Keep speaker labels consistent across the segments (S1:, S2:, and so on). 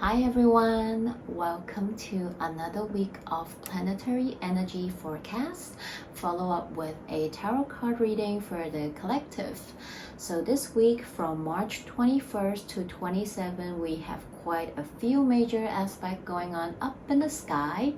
S1: Hi everyone, welcome to another week of planetary energy forecast, follow up with a tarot card reading for the collective. So this week from March 21st to 27, we have quite a few major aspects going on up in the sky,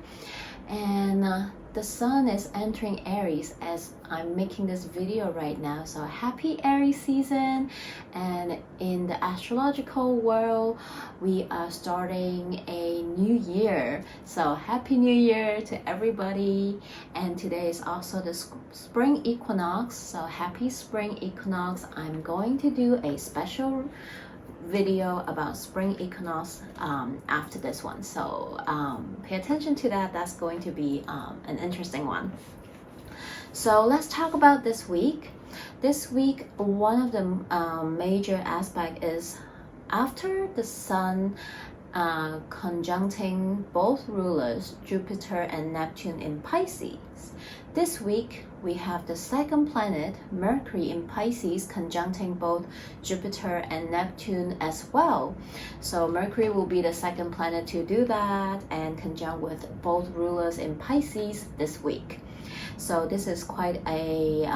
S1: and the sun is entering Aries as I'm making this video right now. So happy Aries season, and in the astrological world we are starting a new year, so happy new year to everybody. And today is also the spring equinox, so happy spring equinox. I'm going to do a special video about spring equinox after this one, so pay attention to that. That's going to be an interesting one. So let's talk about this week. This week, one of the major aspect is after the sun conjuncting both rulers Jupiter and Neptune in Pisces. This week we have the second planet Mercury in Pisces conjuncting both Jupiter and Neptune as well. So Mercury will be the second planet to do that and conjunct with both rulers in Pisces this week. So this is quite a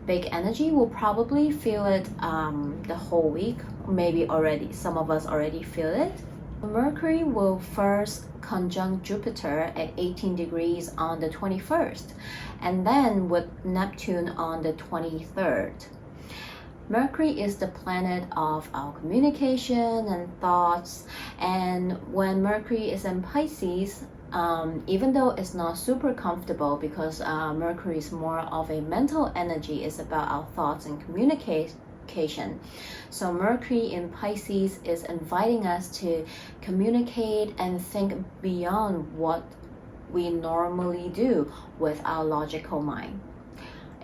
S1: big energy. We'll probably feel it the whole week, maybe already. Some of us already feel it. Mercury will first conjunct Jupiter at 18 degrees on the 21st, and then with Neptune on the 23rd. Mercury is the planet of our communication and thoughts, and when Mercury is in Pisces, even though it's not super comfortable because Mercury is more of a mental energy, it's about our thoughts and communication. So Mercury in Pisces is inviting us to communicate and think beyond what we normally do with our logical mind.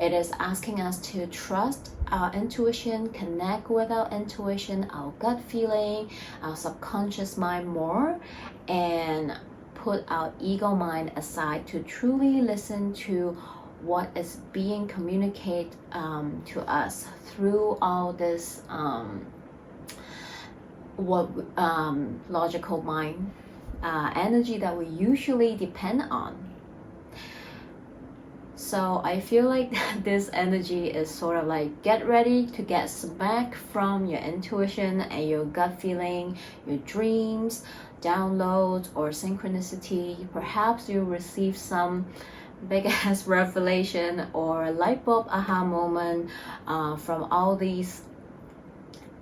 S1: It is asking us to trust our intuition, connect with our intuition, our gut feeling, our subconscious mind more, and put our ego mind aside to truly listen to what is being communicated to us through all this logical mind energy that we usually depend on. So I feel like this energy is sort of like get ready to get smacked from your intuition and your gut feeling, your dreams, downloads, or synchronicity. Perhaps you receive some big ass revelation or light bulb aha moment from all these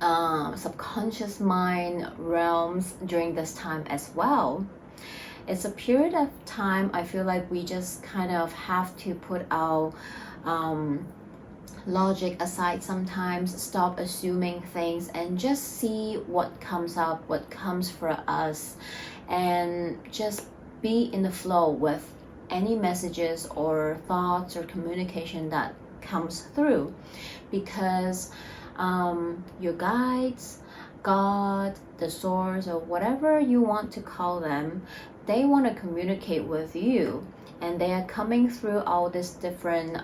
S1: subconscious mind realms during this time as well. It's a period of time I feel like we just kind of have to put our logic aside sometimes, stop assuming things, and just see what comes up, what comes for us, and just be in the flow with any messages or thoughts or communication that comes through, because your guides, God, the source, or whatever you want to call them, they want to communicate with you, and they are coming through all these different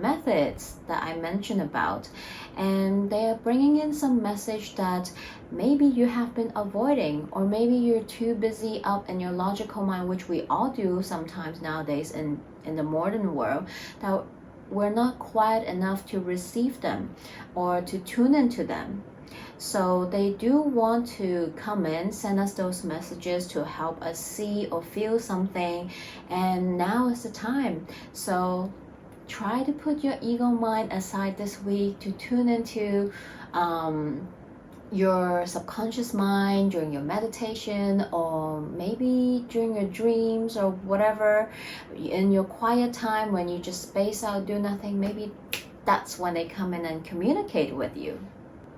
S1: methods that I mentioned about, and they are bringing in some message that maybe you have been avoiding, or maybe you're too busy up in your logical mind, which we all do sometimes nowadays in the modern world, that we're not quiet enough to receive them or to tune into them. So they do want to come in, send us those messages to help us see or feel something, and now is the time. So try to put your ego mind aside this week to tune into your subconscious mind during your meditation, or maybe during your dreams, or whatever, in your quiet time when you just space out, do nothing. Maybe that's when they come in and communicate with you.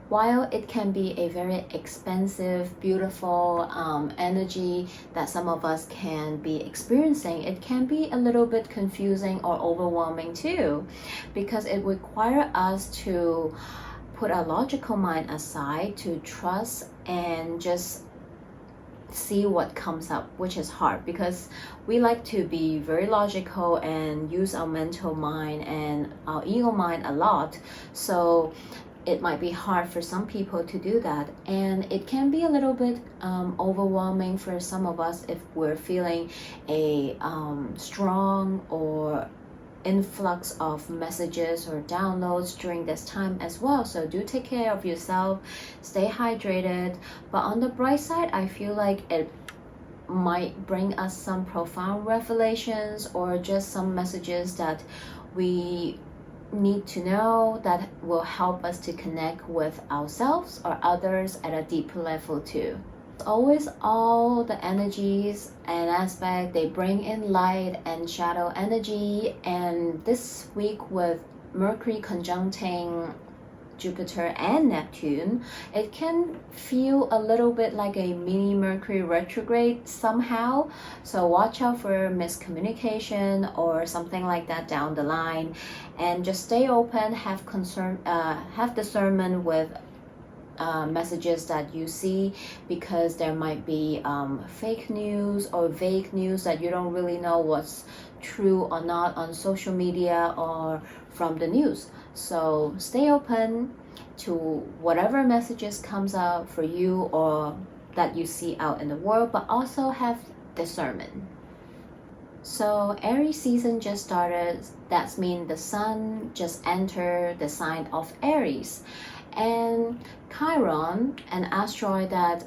S1: While it can be a very expensive, beautiful energy that some of us can be experiencing, it can be a little bit confusing or overwhelming too, because it requires us to put our logical mind aside, to trust and just see what comes up, which is hard because we like to be very logical and use our mental mind and our ego mind a lot. So it might be hard for some people to do that, and it can be a little bit overwhelming for some of us if we're feeling a strong or influx of messages or downloads during this time as well. So do take care of yourself, stay hydrated. But on the bright side, I feel like it might bring us some profound revelations or just some messages that we need to know that will help us to connect with ourselves or others at a deeper level too. Always all the energies and aspect, they bring in light and shadow energy, and this week with Mercury conjuncting Jupiter and Neptune, it can feel a little bit like a mini Mercury retrograde somehow. So watch out for miscommunication or something like that down the line, and just stay open, have discernment with messages that you see, because there might be fake news or vague news that you don't really know what's true or not on social media or from the news. So stay open to whatever messages comes out for you or that you see out in the world, but also have discernment. So Aries season just started. That means the sun just entered the sign of Aries. And Chiron, an asteroid that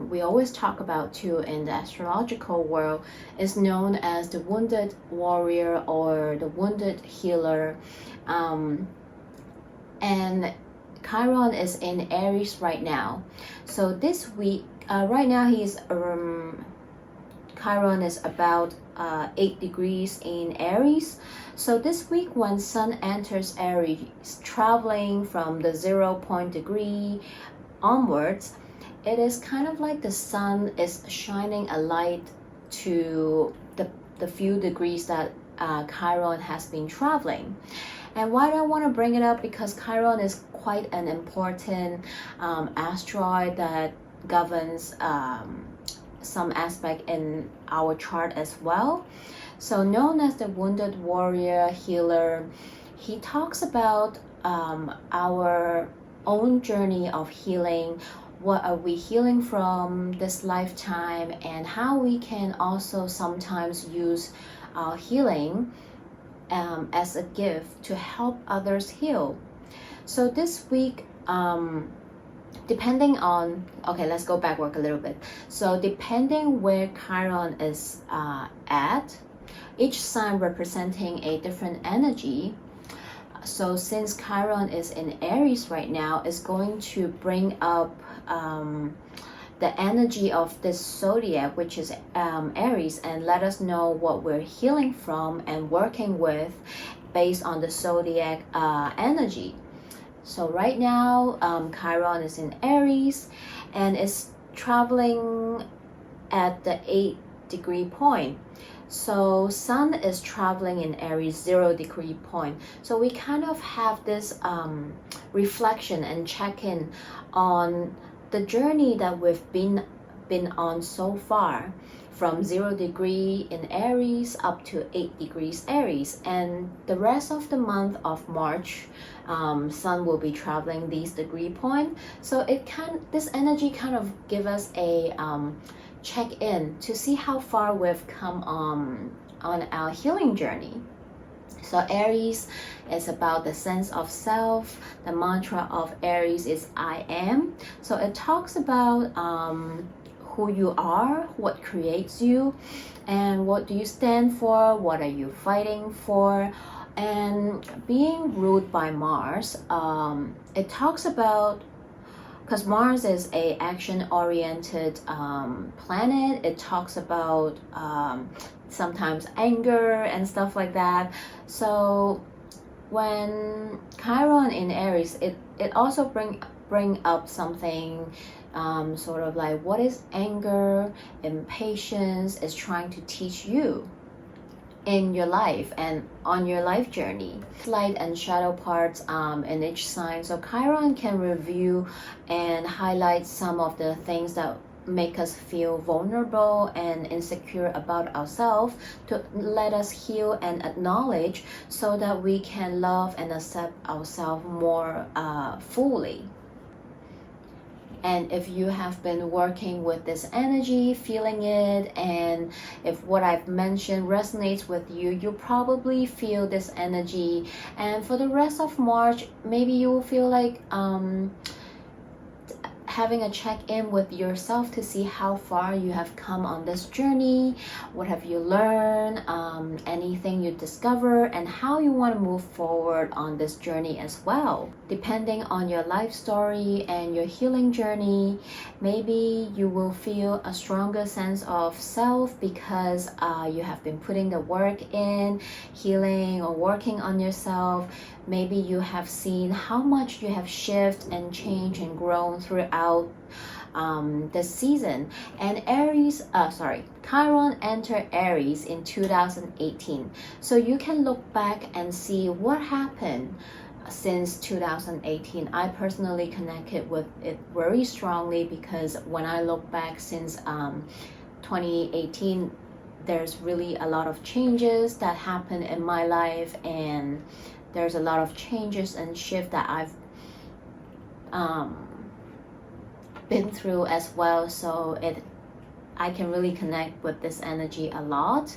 S1: we always talk about too in the astrological world, is known as the wounded warrior or the wounded healer. And Chiron is in Aries right now. So this week, right now Chiron is about 8 degrees in Aries. So this week when Sun enters Aries, traveling from the 0 point degree onwards, it is kind of like the Sun is shining a light to the few degrees that Chiron has been traveling. And why do I want to bring it up? Because Chiron is quite an important asteroid that governs some aspect in our chart as well. So known as the wounded warrior healer, he talks about our own journey of healing. What are we healing from this lifetime, and how we can also sometimes use our healing as a gift to help others heal. So this week, depending on, okay, let's go backward a little bit. So depending where Chiron is at, each sign representing a different energy. So since Chiron is in Aries right now, it's going to bring up the energy of this zodiac, which is Aries, and let us know what we're healing from and working with based on the zodiac energy. So right now, Chiron is in Aries and is traveling at the 8 degree point. So Sun is traveling in Aries 0 degree point. So we kind of have this reflection and check-in on the journey that we've been on so far, from 0 degree in Aries up to 8 degrees Aries. And the rest of the month of March, Sun will be traveling these degree point. So this energy kind of give us a check-in to see how far we've come on our healing journey. So Aries is about the sense of self. The mantra of Aries is I am. So it talks about who you are, what creates you, and what do you stand for, what are you fighting for. And being ruled by Mars, it talks about, because Mars is a action-oriented planet, it talks about sometimes anger and stuff like that. So when Chiron in Aries, it also bring up something sort of like, what is anger, impatience is trying to teach you in your life and on your life journey. Light and shadow parts in each sign. So Chiron can review and highlight some of the things that make us feel vulnerable and insecure about ourselves, to let us heal and acknowledge so that we can love and accept ourselves more fully. And if you have been working with this energy, feeling it, and if what I've mentioned resonates with you, you probably feel this energy. And for the rest of March, maybe you will feel like having a check-in with yourself to see how far you have come on this journey, what have you learned, anything you discover, and how you want to move forward on this journey as well. Depending on your life story and your healing journey, maybe you will feel a stronger sense of self because you have been putting the work in, healing or working on yourself. Maybe you have seen how much you have shifted and changed and grown throughout this season. And Chiron entered Aries in 2018. So you can look back and see what happened since 2018. I personally connected with it very strongly because when I look back since 2018, there's really a lot of changes that happened in my life, and there's a lot of changes and shift that I've been through as well. So I can really connect with this energy a lot.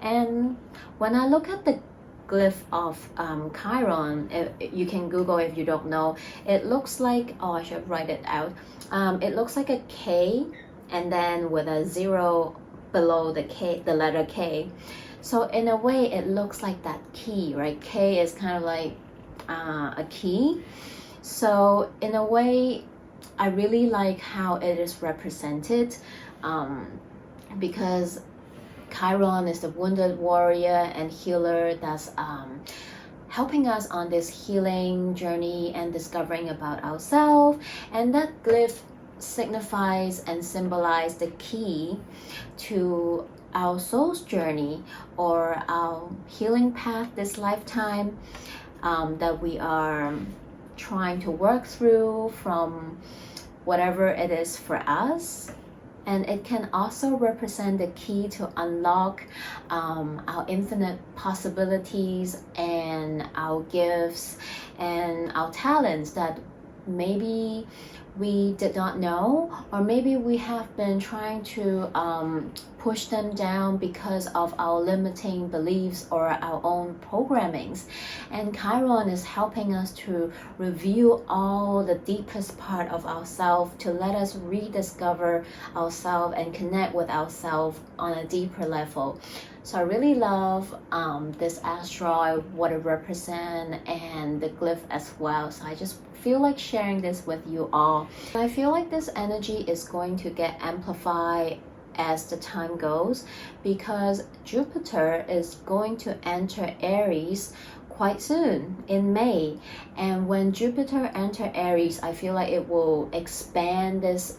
S1: And when I look at the glyph of Chiron, you can Google if you don't know. It looks like, I should write it out. It looks like a K, and then with a 0 below the K, the letter K. So in a way, it looks like that key, right? K is kind of like a key. So in a way, I really like how it is represented because Chiron is the wounded warrior and healer that's helping us on this healing journey and discovering about ourselves. And that glyph signifies and symbolizes the key to our soul's journey or our healing path this lifetime that we are trying to work through from whatever it is for us. And it can also represent the key to unlock our infinite possibilities and our gifts and our talents that maybe we did not know, or maybe we have been trying to push them down because of our limiting beliefs or our own programmings. And Chiron is helping us to review all the deepest part of ourselves, to let us rediscover ourselves and connect with ourselves on a deeper level. So I really love this asteroid, what it represents, and the glyph as well. So I just feel like sharing this with you all. I feel like this energy is going to get amplified as the time goes because Jupiter is going to enter Aries quite soon in May. And when Jupiter enters Aries, I feel like it will expand this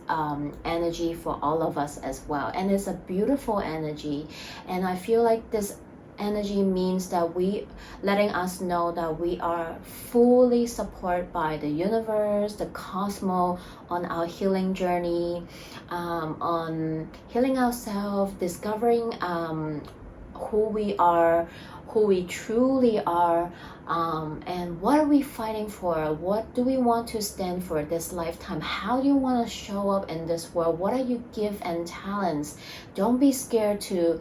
S1: energy for all of us as well. And it's a beautiful energy. And I feel like this energy means that letting us know that we are fully supported by the universe, the cosmos, on our healing journey, on healing ourselves, discovering who we are, who we truly are, and what are we fighting for? What do we want to stand for this lifetime? How do you want to show up in this world? What are your gifts and talents? Don't be scared to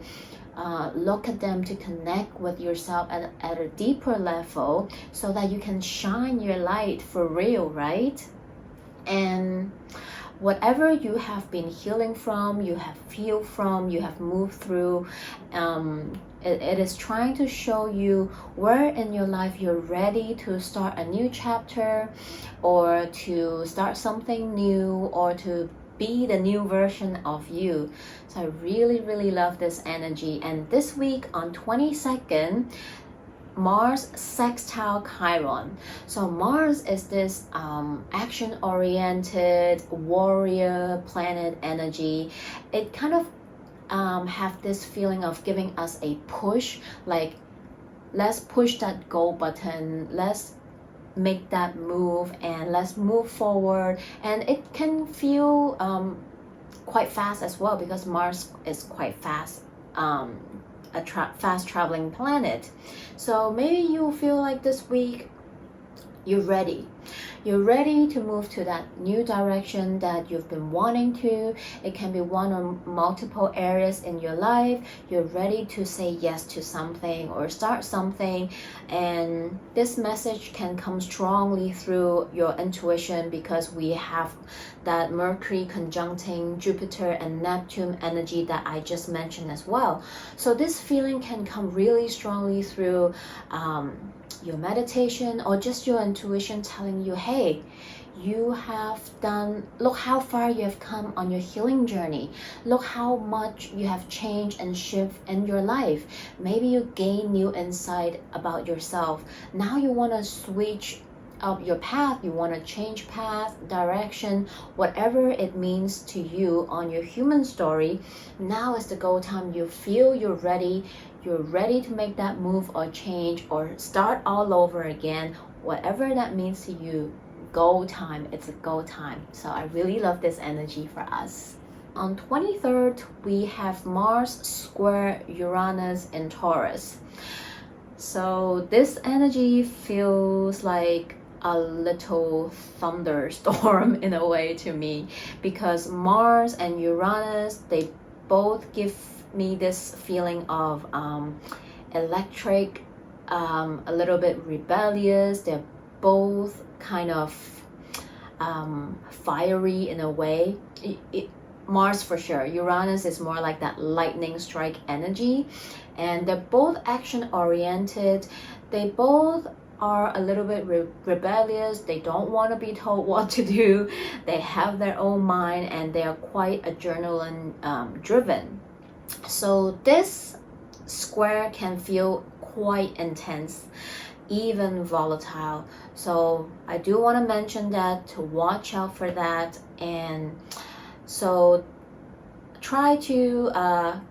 S1: look at them, to connect with yourself at a deeper level so that you can shine your light for real, right? And whatever you have been healing from, you have healed from, you have moved through, it is trying to show you where in your life you're ready to start a new chapter, or to start something new, or to be the new version of you. So I really, really love this energy. And this week on 22nd, Mars sextile Chiron. So Mars is this action-oriented warrior planet energy. It kind of have this feeling of giving us a push, like let's push that go button, let's make that move, and let's move forward. And it can feel quite fast as well, because Mars is quite fast, a fast traveling planet. So maybe you feel like this week you're ready to move to that new direction that you've been wanting to. It can be one or multiple areas in your life. You're ready to say yes to something or start something, and this message can come strongly through your intuition, because we have that Mercury conjuncting Jupiter and Neptune energy that I just mentioned as well. So this feeling can come really strongly through your meditation, or just your intuition telling you, hey, look how far you have come on your healing journey. Look how much you have changed and shifted in your life. Maybe you gain new insight about yourself. Now you want to switch up your path, you want to change path, direction, whatever it means to you on your human story. Now is the go time. You feel you're ready to make that move or change or start all over again, whatever that means to you. Go time, it's a go time. So I really love this energy for us. On 23rd, we have Mars square Uranus in Taurus. So this energy feels like a little thunderstorm in a way to me, because Mars and Uranus, they both give me this feeling of electric, a little bit rebellious. They're both kind of fiery in a way. Mars for sure. Uranus is more like that lightning strike energy, and they're both action oriented. They both are a little bit rebellious. They don't want to be told what to do. They have their own mind, and they are quite adrenaline driven. So this square can feel quite intense, even volatile. So I do want to mention that, to watch out for that. And so try to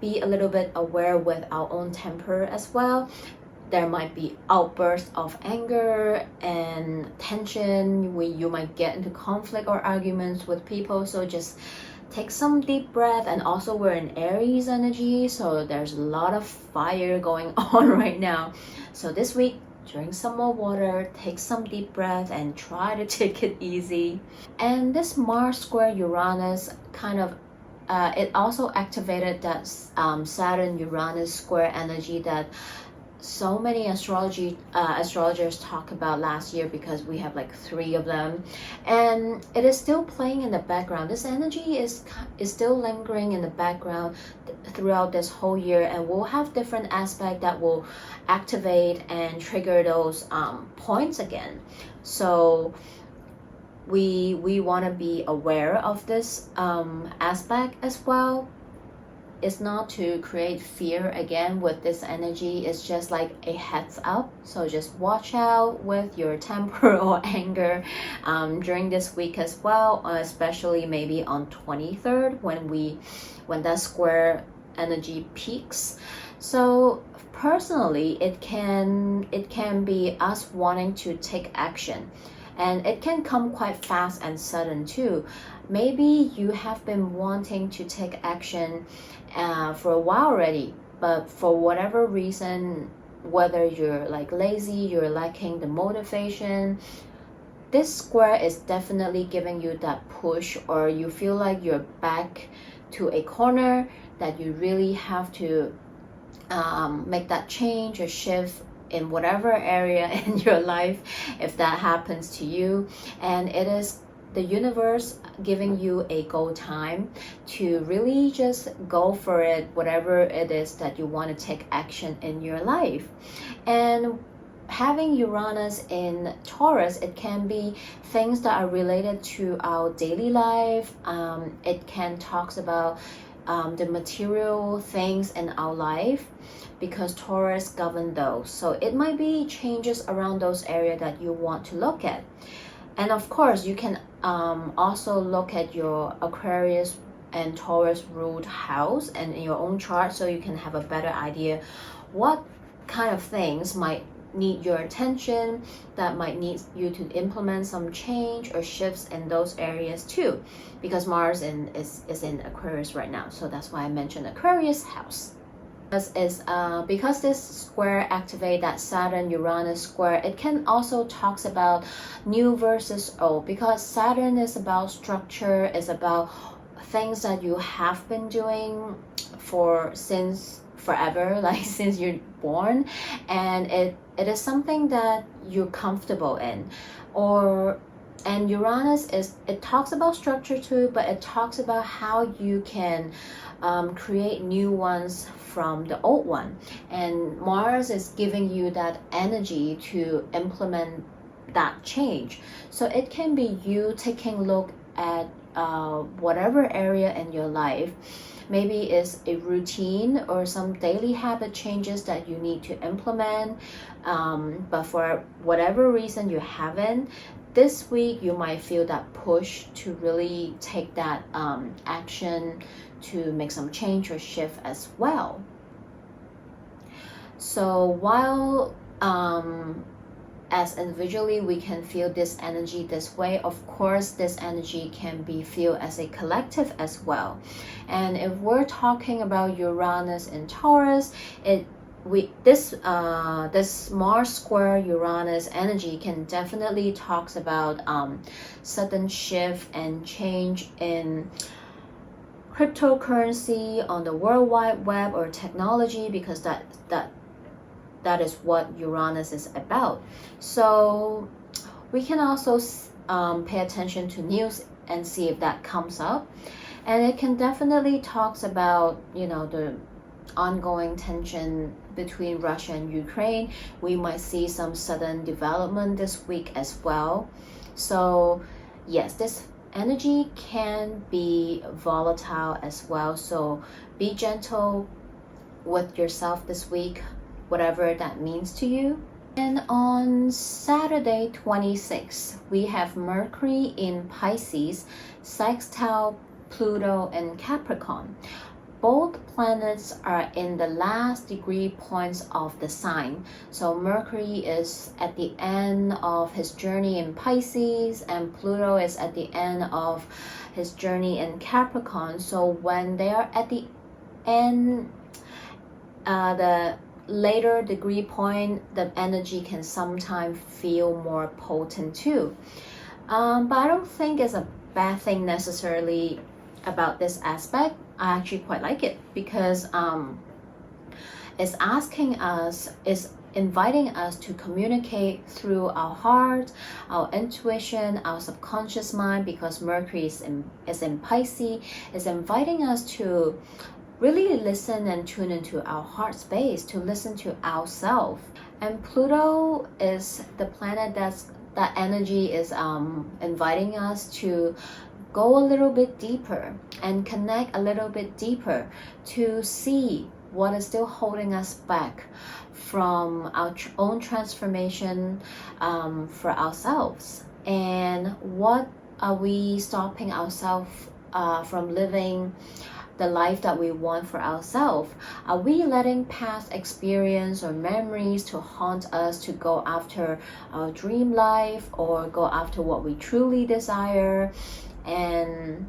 S1: be a little bit aware with our own temper as well. There might be outbursts of anger and tension. You might get into conflict or arguments with people. So just take some deep breath. And also we're in Aries energy, so there's a lot of fire going on right now. So this week, drink some more water, take some deep breath, and try to take it easy. And this Mars square Uranus kind of it also activated that Saturn Uranus square energy that so many astrologers talk about last year, because we have like 3 of them, and it is still playing in the background. This energy is still lingering in the background throughout this whole year, and we'll have different aspects that will activate and trigger those points again. So we want to be aware of this aspect as well. It's not to create fear again with this energy. It's just like a heads up. So just watch out with your temper or anger during this week as well, especially maybe on 23rd when that square energy peaks. So personally, it can be us wanting to take action. And it can come quite fast and sudden too. Maybe you have been wanting to take action for a while already, but for whatever reason, whether you're like lazy, you're lacking the motivation, this square is definitely giving you that push, or you feel like you're back to a corner that you really have to make that change or shift in whatever area in your life, if that happens to you. And it is the universe giving you a go time to really just go for it, whatever it is that you want to take action in your life. And having Uranus in Taurus, it can be things that are related to our daily life. It can talk about the material things in our life, because Taurus governs those. So it might be changes around those areas that you want to look at. And of course, you can also look at your Aquarius and Taurus ruled house and in your own chart, so you can have a better idea what kind of things might need your attention, that might need you to implement some change or shifts in those areas too, because Mars is in Aquarius right now. So that's why I mentioned Aquarius house. Because this square activate that Saturn-Uranus square, it can also talks about new versus old, because Saturn is about structure, is about things that you have been doing since forever, like since you're born, and it is something that you're comfortable in. And Uranus it talks about structure too, but it talks about how you can create new ones from the old one. And Mars is giving you that energy to implement that change. So it can be you taking a look at whatever area in your life. Maybe it's a routine or some daily habit changes that you need to implement, but for whatever reason you haven't. This week you might feel that push to really take that action to make some change or shift as well. So while as individually we can feel this energy this way, of course this energy can be felt as a collective as well. And if we're talking about Uranus in Taurus, this Mars square Uranus energy can definitely talks about sudden shift and change in cryptocurrency, on the World Wide Web, or technology, because that is what Uranus is about. So we can also pay attention to news and see if that comes up. And it can definitely talks about, the ongoing tension between Russia and Ukraine. We might see some sudden development this week as well. So yes, this energy can be volatile as well. So be gentle with yourself this week, whatever that means to you. And on Saturday 26th, we have Mercury in Pisces, sextile Pluto in Capricorn. Both planets are in the last degree points of the sign. So Mercury is at the end of his journey in Pisces, and Pluto is at the end of his journey in Capricorn. So when they are at the end, the later degree point, the energy can sometimes feel more potent too. But I don't think it's a bad thing necessarily about this aspect. I actually quite like it, because it's inviting us to communicate through our heart, our intuition, our subconscious mind, because Mercury is in Pisces, is inviting us to really listen and tune into our heart space, to listen to ourselves. And Pluto is the planet that energy is inviting us to go a little bit deeper and connect a little bit deeper to see what is still holding us back from our own transformation for ourselves, and what are we stopping ourselves from living the life that we want for ourselves. Are we letting past experience or memories to haunt us to go after our dream life, or go after what we truly desire? And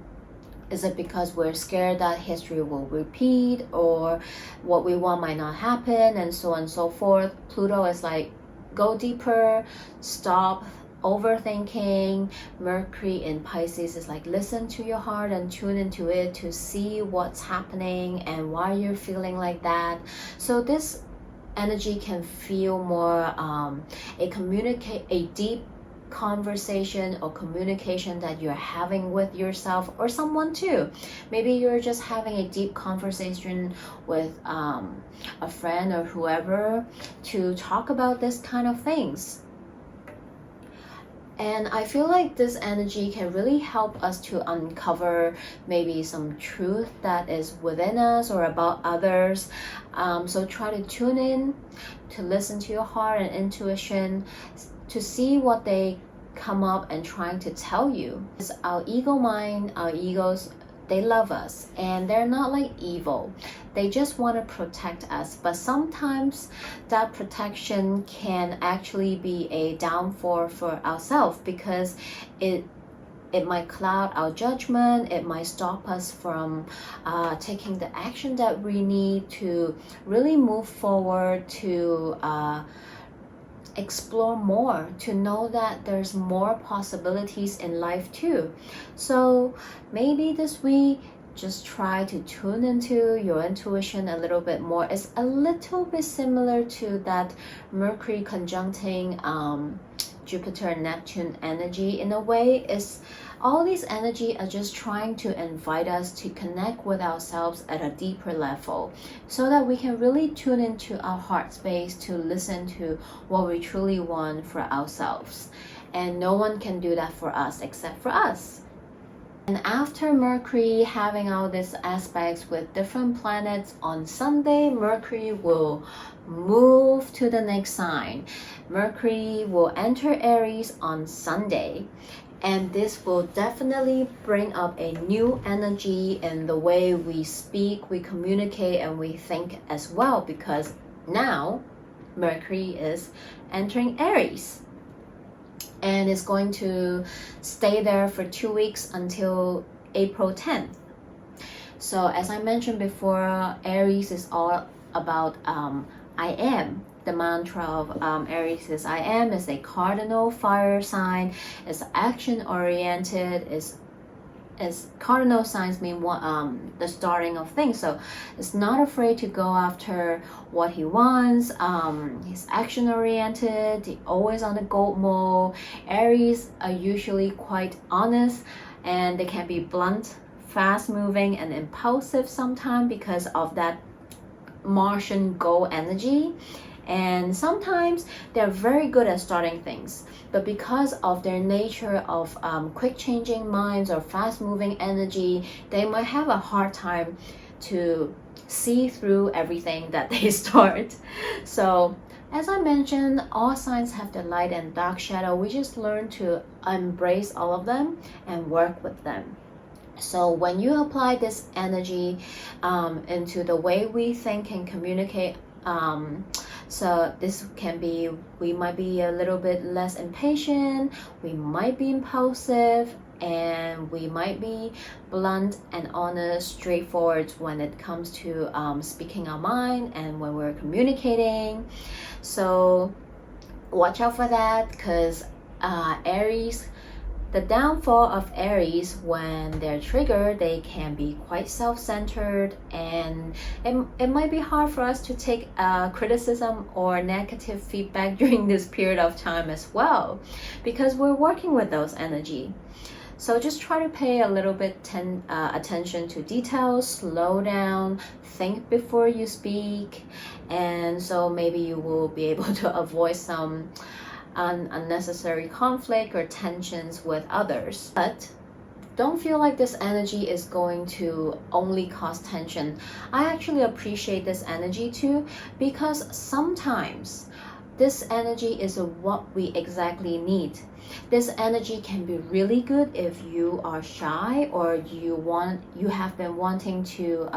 S1: is it because we're scared that history will repeat, or what we want might not happen, and so on and so forth? Pluto is like, go deeper, stop overthinking. Mercury in Pisces is like, listen to your heart and tune into it to see what's happening and why you're feeling like that. So this energy can feel more a deep conversation or communication that you're having with yourself or someone too. Maybe you're just having a deep conversation with a friend or whoever to talk about this kind of things. And I feel like this energy can really help us to uncover maybe some truth that is within us or about others. So try to tune in, to listen to your heart and intuition, to see what they come up and trying to tell you. It's our ego mind, our egos, they love us, and they're not like evil. they just want to protect us, but sometimes that protection can actually be a downfall for ourselves, because it might cloud our judgment. It might stop us from taking the action that we need to really move forward, to explore more, to know that there's more possibilities in life too. So maybe this week, just try to tune into your intuition a little bit more. It's a little bit similar to that Mercury conjuncting Jupiter and Neptune energy. In a way, it's all these energy are just trying to invite us to connect with ourselves at a deeper level, so that we can really tune into our heart space to listen to what we truly want for ourselves. And no one can do that for us except for us. And after Mercury having all these aspects with different planets, on Sunday, Mercury will move to the next sign. Mercury will enter Aries on Sunday. And this will definitely bring up a new energy in the way we speak, we communicate, and we think as well, because now Mercury is entering Aries. And it's going to stay there for 2 weeks until April 10th. So as I mentioned before, Aries is all about I am. The mantra of Aries is I am. Is a cardinal fire sign. It's action oriented. Is cardinal signs mean the starting of things. So it's not afraid to go after what he wants. He's action oriented. He's always on the go mode. Aries are usually quite honest, and they can be blunt, fast moving, and impulsive sometimes because of that Martian go energy. And sometimes they're very good at starting things, but because of their nature of quick changing minds or fast moving energy, they might have a hard time to see through everything that they start. So as I mentioned, all signs have the light and dark shadow. We just learn to embrace all of them and work with them. So when you apply this energy into the way we think and communicate, so this can be, we might be a little bit less impatient, we might be impulsive, and we might be blunt and honest, straightforward when it comes to speaking our mind and when we're communicating. So watch out for that, because Aries, the downfall of Aries, when they're triggered, they can be quite self-centered, and it might be hard for us to take criticism or negative feedback during this period of time as well, because we're working with those energy. So just try to pay a little bit attention to details, slow down, think before you speak, and so maybe you will be able to avoid some unnecessary conflict or tensions with others. But don't feel like this energy is going to only cause tension. I actually appreciate this energy too, because sometimes this energy is what we exactly need. This energy can be really good if you are shy, or you have been wanting to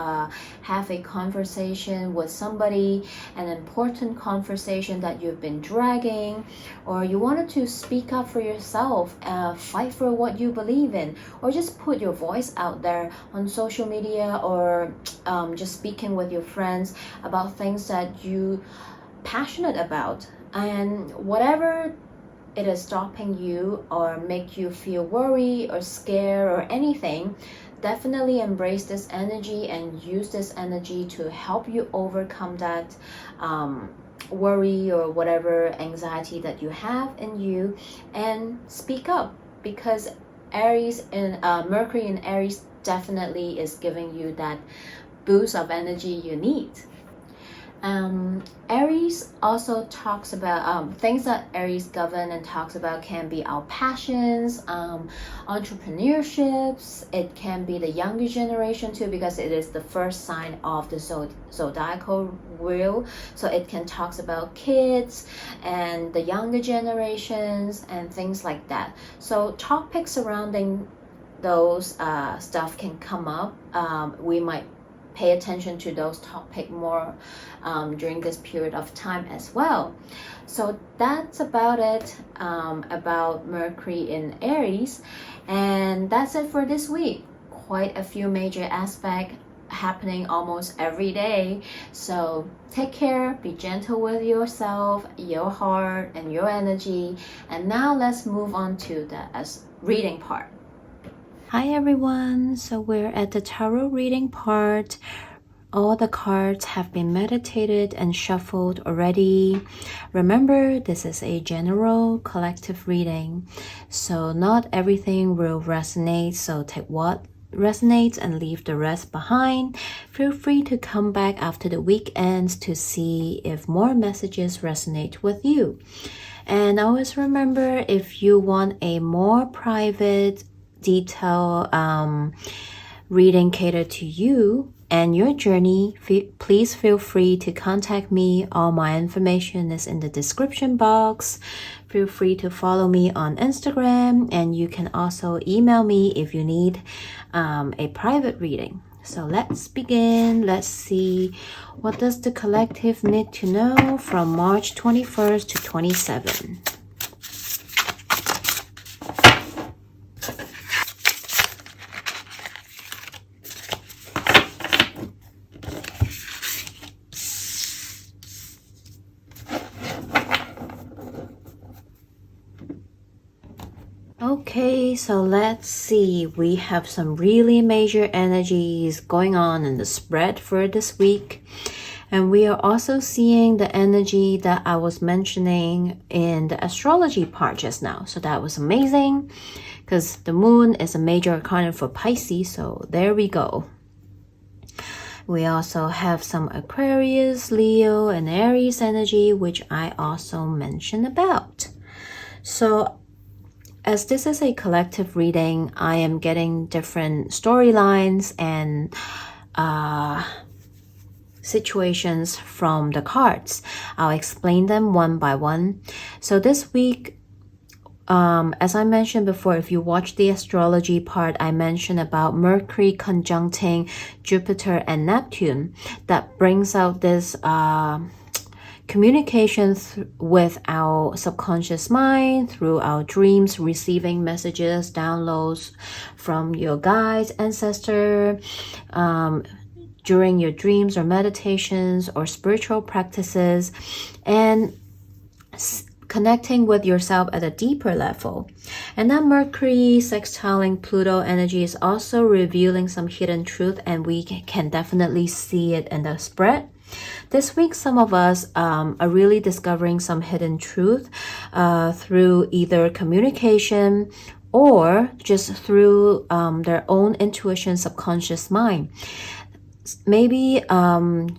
S1: have a conversation with somebody, an important conversation that you've been dragging, or you wanted to speak up for yourself, fight for what you believe in, or just put your voice out there on social media, or just speaking with your friends about things that you passionate about. And whatever it is stopping you or make you feel worried or scared or anything, definitely embrace this energy and use this energy to help you overcome that worry or whatever anxiety that you have in you, and speak up, because Aries and Mercury in Aries definitely is giving you that boost of energy you need. Aries also talks about things that Aries govern and talks about can be our passions, entrepreneurships. It can be the younger generation too, because it is the first sign of the zodiacal wheel. So it can talk about kids and the younger generations and things like that. So topics surrounding those stuff can come up. We might pay attention to those topics more during this period of time as well. So that's about it about Mercury in Aries, and that's it for this week. Quite a few major aspects happening almost every day. So take care, be gentle with yourself, your heart, and your energy. And now let's move on to the reading part. Hi everyone, so we're at the tarot reading part. All the cards have been meditated and shuffled already. Remember, this is a general collective reading, so not everything will resonate, so take what resonates and leave the rest behind. Feel free to come back after the weekends to see if more messages resonate with you. And always remember, if you want a more private, detailed reading catered to you and your journey, please feel free to contact me. All my information is in the description box. Feel free to follow me on Instagram, and you can also email me if you need a private reading. So let's begin. Let's see, what does the collective need to know from March 21st to 27? Okay, so let's see. We have some really major energies going on in the spread for this week. And we are also seeing the energy that I was mentioning in the astrology part just now. So that was amazing because the moon is a major arcana for Pisces. So there we go. We also have some Aquarius, Leo, and Aries energy, which I also mentioned about. So as this is a collective reading, I am getting different storylines and situations from the cards. I'll explain them one by one. So this week, as I mentioned before, if you watch the astrology part, I mentioned about Mercury conjuncting Jupiter and Neptune. That brings out this communication with our subconscious mind through our dreams, receiving messages, downloads from your guides, ancestor, during your dreams or meditations or spiritual practices, and connecting with yourself at a deeper level. And that Mercury sextiling Pluto energy is also revealing some hidden truth, and we can definitely see it in the spread. This week, some of us are really discovering some hidden truth through either communication or just through their own intuition, subconscious mind. Maybe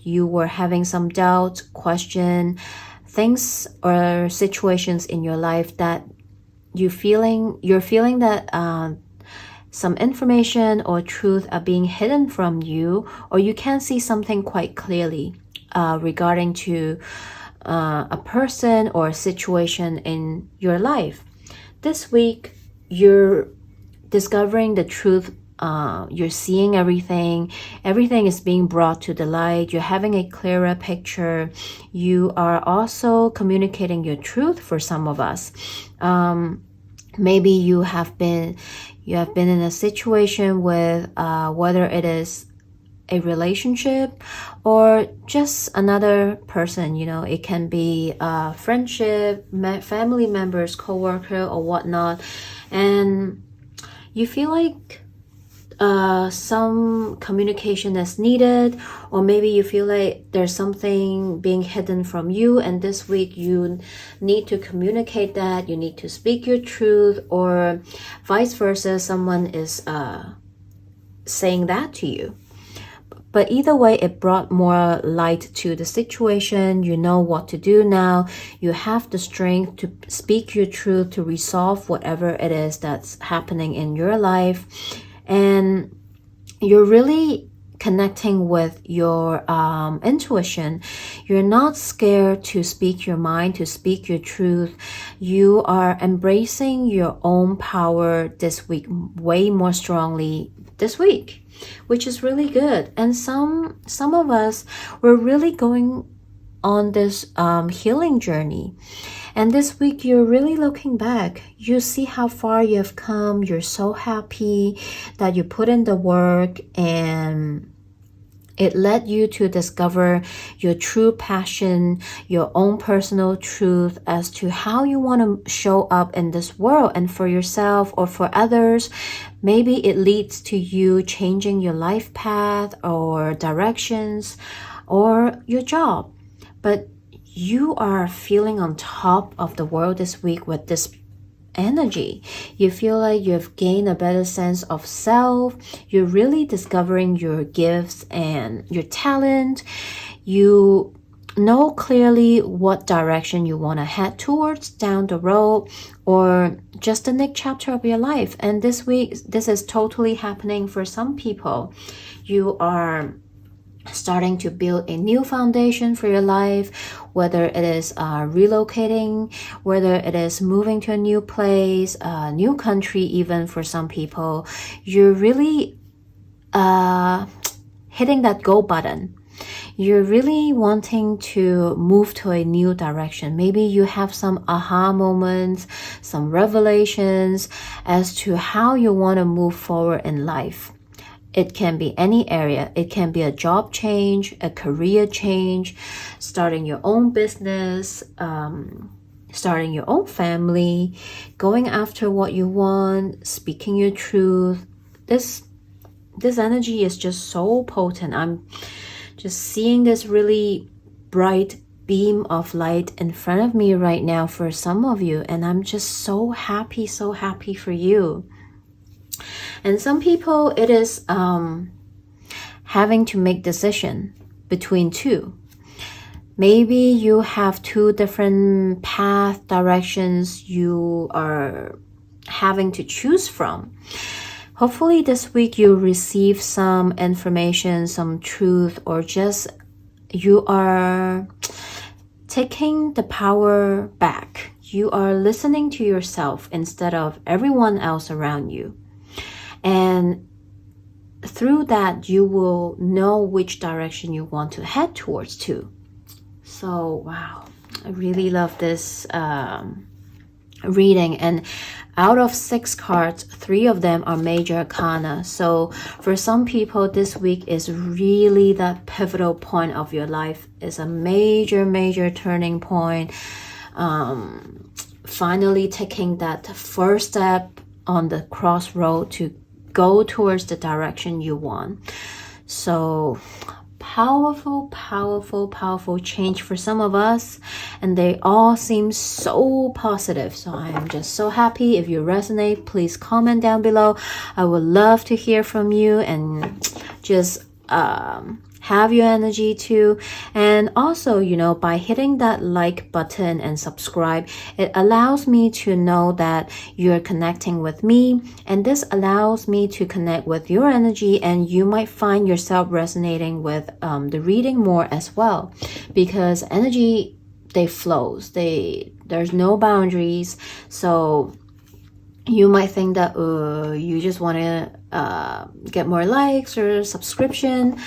S1: you were having some doubt, question, things or situations in your life that you're feeling that some information or truth are being hidden from you, or you can't see something quite clearly regarding to a person or a situation in your life. This week, you're discovering the truth. You're seeing everything is being brought to the light. You're having a clearer picture. You are also communicating your truth for some of us. Maybe you have been in a situation with whether it is a relationship or just another person, it can be a friendship, family members, co-worker or whatnot, and you feel like some communication is needed, or maybe you feel like there's something being hidden from you, and this week you need to communicate that, you need to speak your truth, or vice versa, someone is saying that to you. But either way, it brought more light to the situation. You know what to do now. You have the strength to speak your truth, to resolve whatever it is that's happening in your life. And you're really connecting with your intuition. You're not scared to speak your mind, to speak your truth. You are embracing your own power this week way more strongly this week. which is really good. And some of us, we're really going on this healing journey. And this week, you're really looking back. You see how far you have come. You're so happy that you put in the work, and it led you to discover your true passion, your own personal truth as to how you want to show up in this world and for yourself or for others. Maybe it leads to you changing your life path or directions or your job. But you are feeling on top of the world this week with this energy. You feel like you've gained a better sense of self. You're really discovering your gifts and your talent. You know clearly what direction you want to head towards down the road or just the next chapter of your life. And this week, this is totally happening for some people. You are starting to build a new foundation for your life, whether it is relocating, whether it is moving to a new place, a new country, even for some people. You're really hitting that go button. You're really wanting to move to a new direction. Maybe you have some aha moments, some revelations as to how you want to move forward in life. It can be any area. It can be a job change, a career change, starting your own business, starting your own family, going after what you want, speaking your truth. This energy is just so potent. I'm just seeing this really bright beam of light in front of me right now for some of you, and I'm just so happy for you. And some people, it is having to make decision between two. Maybe you have two different path directions you are having to choose from. Hopefully this week you receive some information, some truth, or just you are taking the power back. You are listening to yourself instead of everyone else around you. And through that, you will know which direction you want to head towards too. So, wow, I really love this reading. And out of 6 cards, 3 of them are major arcana. So for some people, this week is really that pivotal point of your life. It's a major turning point. Finally taking that first step on the crossroad to go towards the direction you want. So powerful change for some of us, and they all seem so positive. So I am just so happy. If you resonate, please comment down below. I would love to hear from you and just have your energy too. And also, by hitting that like button and subscribe, it allows me to know that you're connecting with me, and this allows me to connect with your energy, and you might find yourself resonating with the reading more as well, because energy, they flows, there's no boundaries. So you might think that you just want to get more likes or subscription.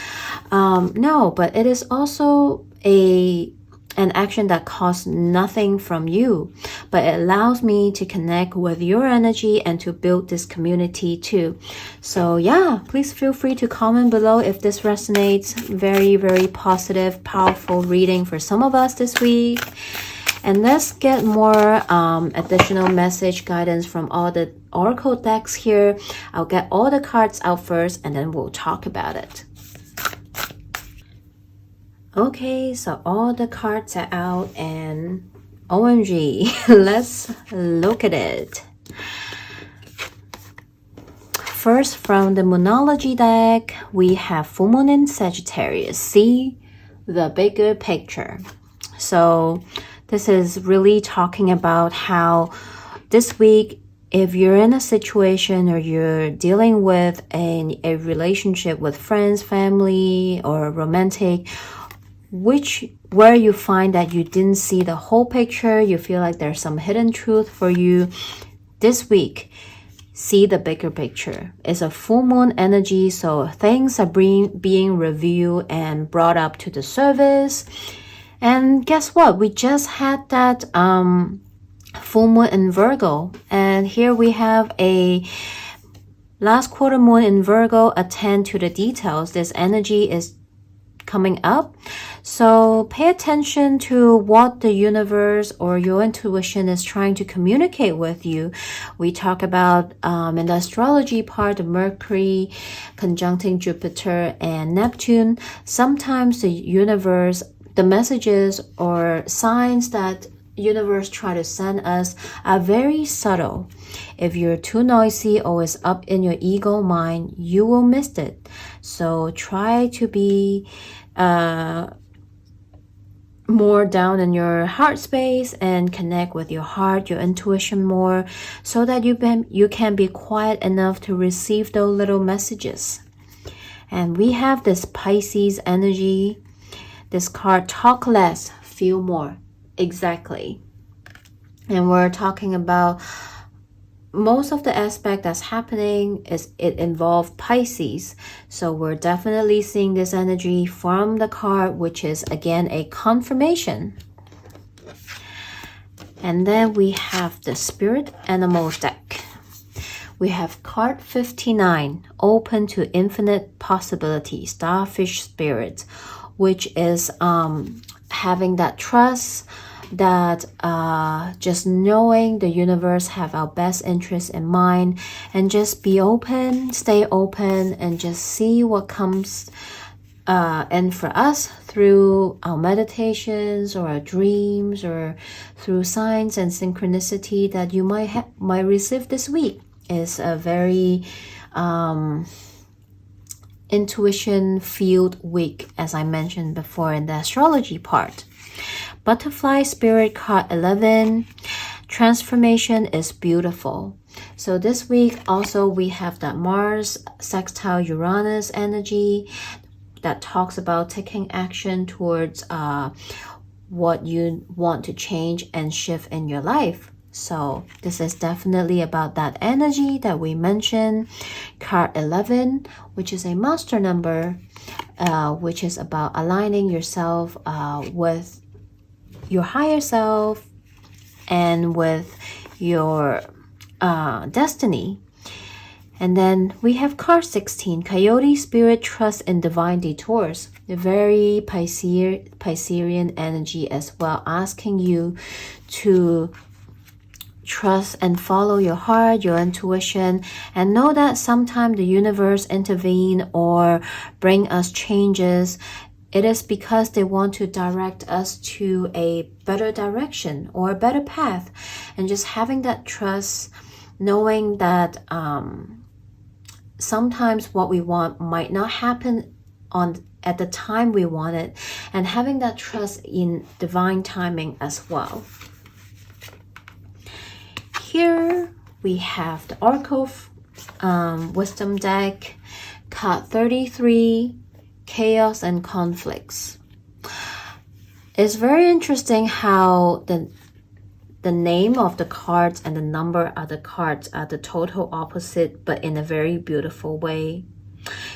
S1: No, but it is also an action that costs nothing from you, but it allows me to connect with your energy and to build this community too. So yeah, please feel free to comment below if this resonates. Very positive, powerful reading for some of us this week. And let's get more additional message guidance from all the oracle decks here. I'll get all the cards out first, and then we'll talk about it. Okay, so all the cards are out, and OMG, let's look at it. First, from the Moonology deck, we have Full Moon in Sagittarius. See the bigger picture. So this is really talking about how this week, if you're in a situation or you're dealing with a relationship with friends, family, or romantic, where you find that you didn't see the whole picture, you feel like there's some hidden truth for you, this week, see the bigger picture. It's a full moon energy, so things are being reviewed and brought up to the surface. And guess what? We just had that full moon in Virgo, and here we have a last quarter moon in Virgo. Attend to the details. This energy is coming up, so pay attention to what the universe or your intuition is trying to communicate with you. We talk about in the astrology part of Mercury conjuncting Jupiter and Neptune. Sometimes the universe, the messages or signs that universe try to send us are very subtle. If you're too noisy, always up in your ego mind, you will miss it. So try to be more down in your heart space and connect with your heart, your intuition more, so that you can be quiet enough to receive those little messages. And we have this Pisces energy. This card, talk less, feel more. Exactly. And we're talking about most of the aspect that's happening is it involves Pisces. So we're definitely seeing this energy from the card, which is again a confirmation. And then we have the Spirit Animals deck. We have card 59, Open to Infinite Possibility, Starfish Spirit, which is having that trust, that just knowing the universe have our best interest in mind, and just be open, stay open, and just see what comes in for us through our meditations or our dreams or through signs and synchronicity that you might receive this week. Is a very intuition field week, as I mentioned before in the astrology part. Butterfly Spirit card 11, transformation is beautiful. So this week also we have that Mars sextile Uranus energy that talks about taking action towards what you want to change and shift in your life. So this is definitely about that energy that we mentioned. Card 11, which is a master number, which is about aligning yourself with your higher self and with your destiny. And then we have card 16, Coyote Spirit, Trust in Divine Detours. A very Piscean energy as well, asking you to trust and follow your heart, your intuition, and know that sometimes the universe intervene or bring us changes. It is because they want to direct us to a better direction or a better path. And just having that trust, knowing that sometimes what we want might not happen at the time we want it, and having that trust in divine timing as well. Here we have the Oracle Wisdom deck, card 33, Chaos and Conflicts. It's very interesting how the name of the cards and the number of the cards are the total opposite, but in a very beautiful way.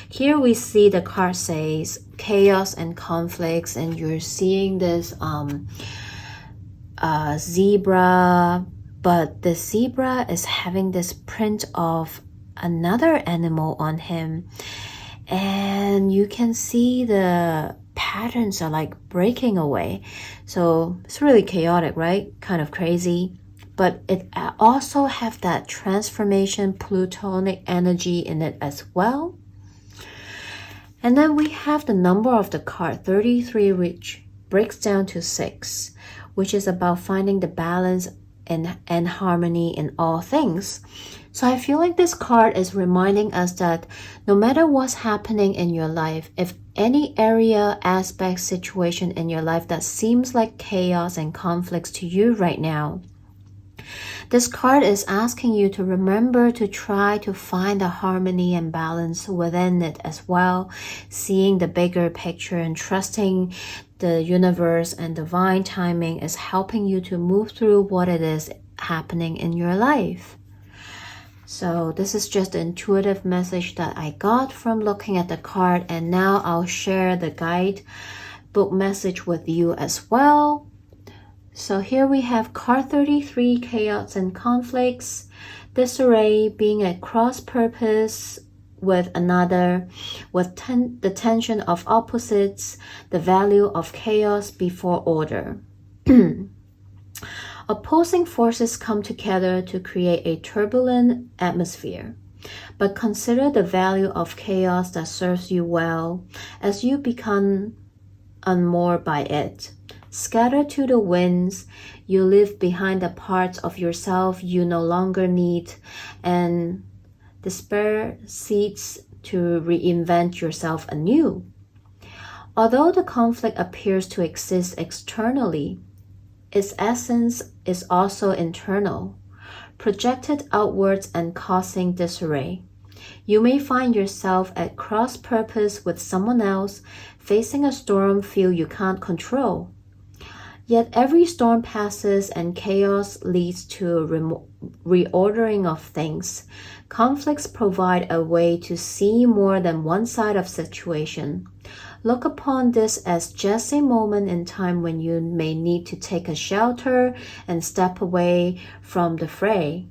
S1: Here we see the card says Chaos and Conflicts, and you're seeing this zebra, but the zebra is having this print of another animal on him. And you can see the patterns are like breaking away. So it's really chaotic, right? Kind of crazy. But it also have that transformation Plutonic energy in it as well. And then we have the number of the card 33, which breaks down to 6, which is about finding the balance and harmony in all things. So I feel like this card is reminding us that no matter what's happening in your life, if any area, aspect, situation in your life that seems like chaos and conflicts to you right now, this card is asking you to remember to try to find the harmony and balance within it as well, seeing the bigger picture and trusting the universe and divine timing is helping you to move through what it is happening in your life. So this is just the intuitive message that I got from looking at the card, and now I'll share the guidebook message with you as well. So here we have card 33, chaos and conflicts, disarray, being at cross purpose with another, with the tension of opposites, the value of chaos before order. Opposing forces come together to create a turbulent atmosphere. But consider the value of chaos that serves you well as you become unmoored by it. Scattered to the winds, you leave behind the parts of yourself you no longer need, and despair seeks to reinvent yourself anew. Although the conflict appears to exist externally, its essence is also internal, projected outwards and causing disarray. You may find yourself at cross purpose with someone else, facing a storm field you can't control. Yet every storm passes and chaos leads to reordering of things. Conflicts provide a way to see more than one side of situation. Look upon this as just a moment in time when you may need to take a shelter and step away from the fray.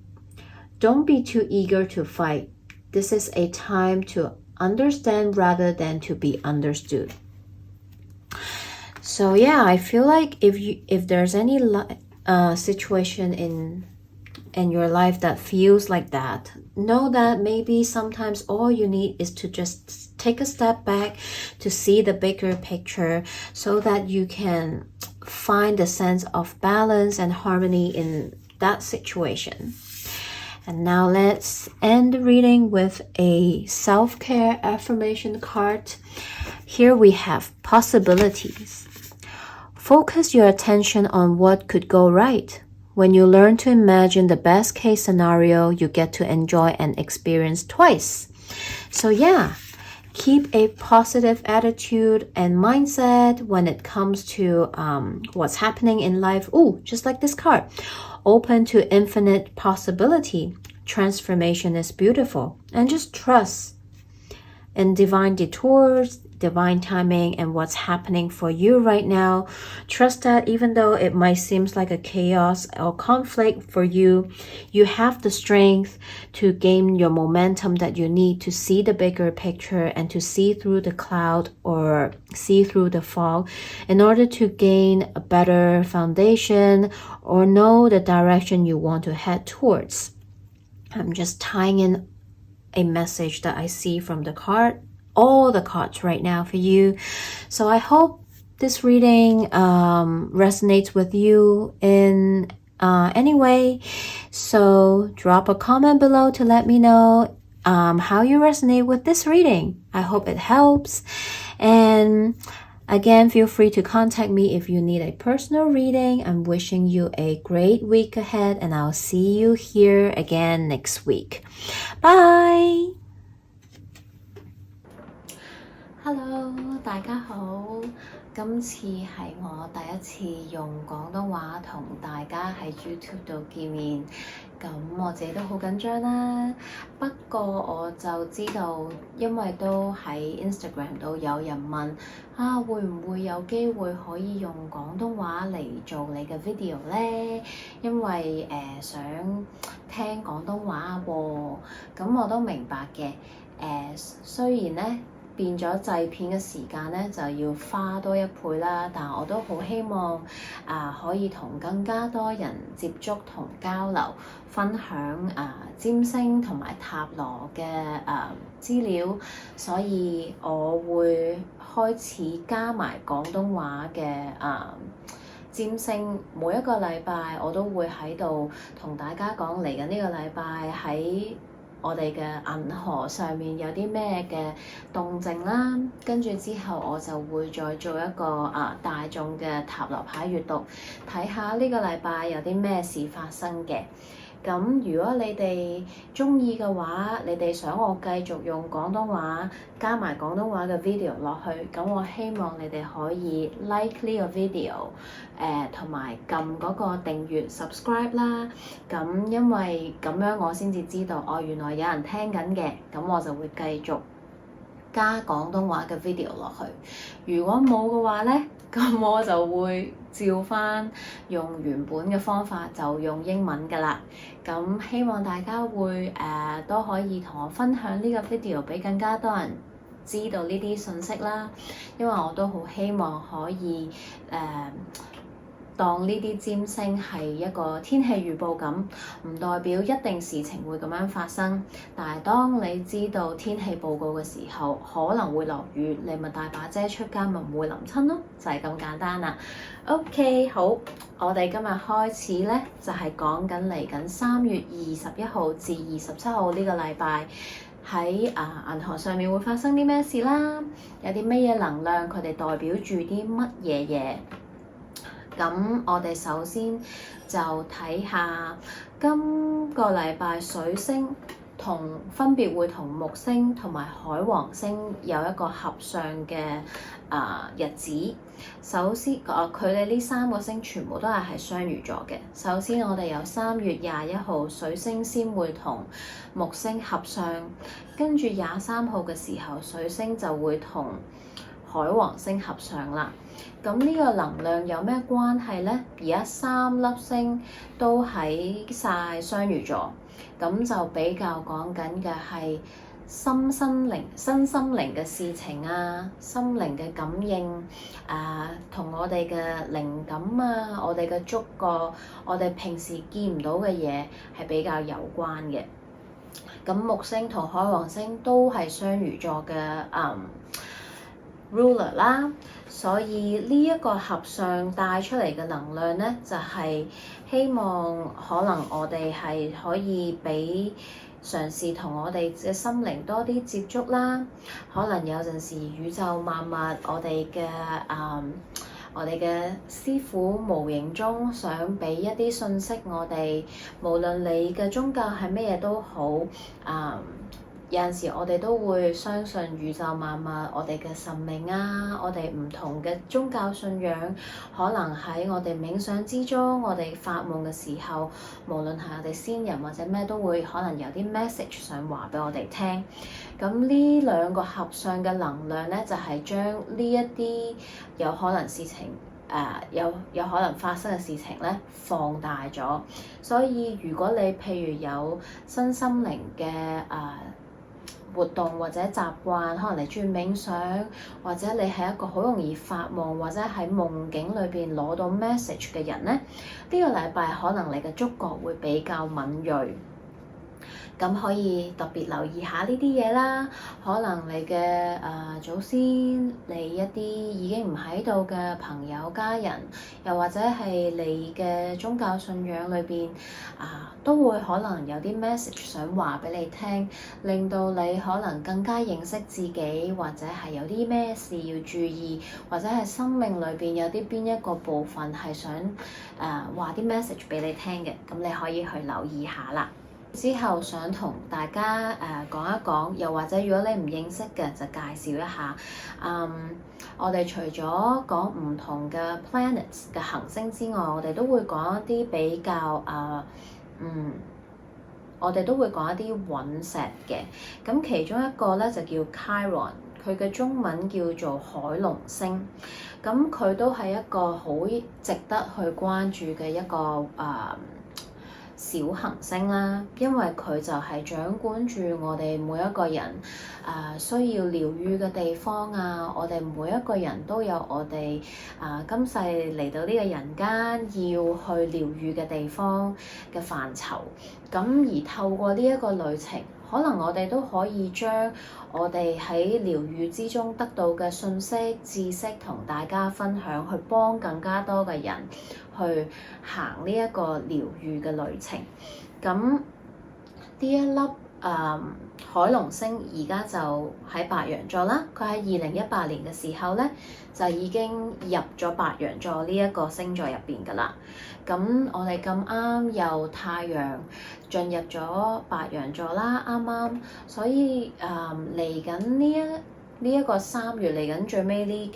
S1: Don't be too eager to fight. This is a time to understand rather than to be understood. So yeah, I feel like if there's any situation in your life that feels like that, know that maybe sometimes all you need is to just take a step back to see the bigger picture so that you can find a sense of balance and harmony in that situation. And now let's end the reading with a self-care affirmation card. Here we have possibilities. Focus your attention on what could go right. When you learn to imagine the best case scenario, you get to enjoy and experience twice. So yeah, keep a positive attitude and mindset when it comes to what's happening in life. Ooh, just like this card. Open to infinite possibility. Transformation is beautiful. And just trust in divine detours, divine timing, and what's happening for you right now. Trust that even though it might seem like a chaos or conflict for you, you have the strength to gain your momentum that you need to see the bigger picture and to see through the cloud or see through the fog in order to gain a better foundation or know the direction you want to head towards. I'm just tying in a message that I see from the card, all the cards right now for you. So I hope this reading resonates with you in any way. So drop a comment below to let me know how you resonate with this reading. I hope it helps. And again, feel free to contact me if you need a personal reading. I'm wishing you a great week ahead, and I'll see you here again next week. Bye! Hello， 大家好。今次係我第一次用廣東話同大家喺 YouTube 度見面，咁我自己都好緊張啦。不過我就知道，因為都喺 Instagram 度有人問會唔會有機會可以用廣東話嚟做你嘅 video 呢？因為想聽廣東話喎，咁我都明白嘅。雖然呢，變咗製片嘅時間咧就要花多一倍啦，但我都好希望可以同更加多人接觸同交流，分享占星同埋塔羅嘅資料，所以我會開始加埋廣東話嘅占星，每一個禮拜我都會喺度同大家講嚟緊呢個禮拜喺我哋嘅銀河上面有啲咩嘅動靜啦，跟住之後我就會再做一個大眾嘅塔羅牌閲讀，睇下呢個禮拜有啲咩事發生嘅。咁如果你哋鍾意嘅話，你哋想我繼續用廣東話加埋廣東話嘅 video 落去，咁我希望你哋可以 like 呢個 video，同埋撳嗰個訂閱 subscribe 啦。咁因為咁樣我先至知道，原來有人聽緊嘅，咁我就會繼續加廣東話嘅 video 落去。如果冇嘅話咧，咁我就會照翻用原本嘅方法，就用英文㗎啦。咁希望大家會都可以同我分享呢個 video，俾更加多人知道呢啲信息啦。因為我都好希望可以當呢啲占星係一個天氣預報咁，唔代表一定事情會咁樣發生。但係當你知道天氣報告嘅時候，可能會落雨，你咪帶把遮出街，咪唔會淋親咯，就係咁簡單啦。OK， 好，我哋今日開始咧，就係講緊嚟緊3月21號至27號呢個禮拜喺銀河上面會發生啲咩事啦，有啲乜嘢能量，佢哋代表住啲乜嘢嘢。咁我哋首先就睇下今個禮拜水星分別會同木星同埋海王星有一個合相嘅日子。首先佢哋呢3個星全部都係雙魚座嘅。首先我哋由3月21號水星先會同木星合相，跟住23號嘅時候水星就會同海王星合相啦。咁呢個能量有咩關係呢？而家3粒星都喺晒雙魚座，咁就比較講緊嘅係身心靈嘅事情啊，心靈嘅感應同我哋嘅靈感啊，我哋嘅觸覺，我哋平時見唔到嘅嘢係比較有關嘅。咁木星同海王星都係雙魚座嘅ruler 啦，所以呢一個合相帶出嚟嘅能量咧，就係希望可能我哋係可以俾嘗試同我哋嘅心靈多啲接觸啦。可能有陣時宇宙萬物，我哋嘅師傅無形中想俾一啲信息我哋，無論你嘅宗教係咩嘢都好，有陣時我哋都會相信宇宙萬物，我哋嘅神明啊，我哋唔同嘅宗教信仰，可能喺我哋冥想之中，我哋發夢嘅時候，無論係我哋先人或者咩，都會可能有啲 message 想話俾我哋聽。咁呢兩個合相嘅能量咧，就係將呢一啲有可能事情有可能發生嘅事情咧放大咗。所以如果你譬如有身心靈嘅活動或者習慣，可能你鍾意冥想，或者你係一個好容易發夢或者喺夢境裏邊攞到 message 嘅人咧，呢個禮拜可能你嘅觸覺會比較敏銳。咁可以特別留意下呢啲嘢啦。可能你嘅祖先，你一啲已經唔喺度嘅朋友家人，又或者係你嘅宗教信仰裏邊都會可能有啲 message 想話俾你聽，令到你可能更加認識自己，或者係有啲咩事要注意，或者係生命裏邊有啲邊一個部分係想話啲 message 俾你聽嘅，咁你可以去留意下啦。之後想同大家講一講，又或者如果你唔認識嘅，就介紹一下。我哋除咗講唔同嘅 planets 嘅行星之外，我哋都會講一啲比較我哋都會講一啲隕石嘅。咁其中一個咧就叫 Chiron， 佢嘅中文叫做海龍星。咁佢都係一個好值得去關注嘅一個小行星啦，因為佢就係掌管住我哋每一個人需要療癒嘅地方啊。我哋每一個人都有我哋今世嚟到呢個人間要去療癒嘅地方嘅範疇。咁而透過呢一個旅程，可能我哋都可以將我哋喺療癒之中得到嘅信息、知識同大家分享，去幫更加多嘅人去行呢一個療癒嘅旅程。咁呢一粒海龍星而家就喺白羊座啦，佢喺2018年嘅時候咧就已經入咗白羊座呢一個星座入邊㗎啦。咁我哋咁啱又太陽進入咗白羊座啦，啱啱，所以嚟緊呢一個3月嚟緊最尾呢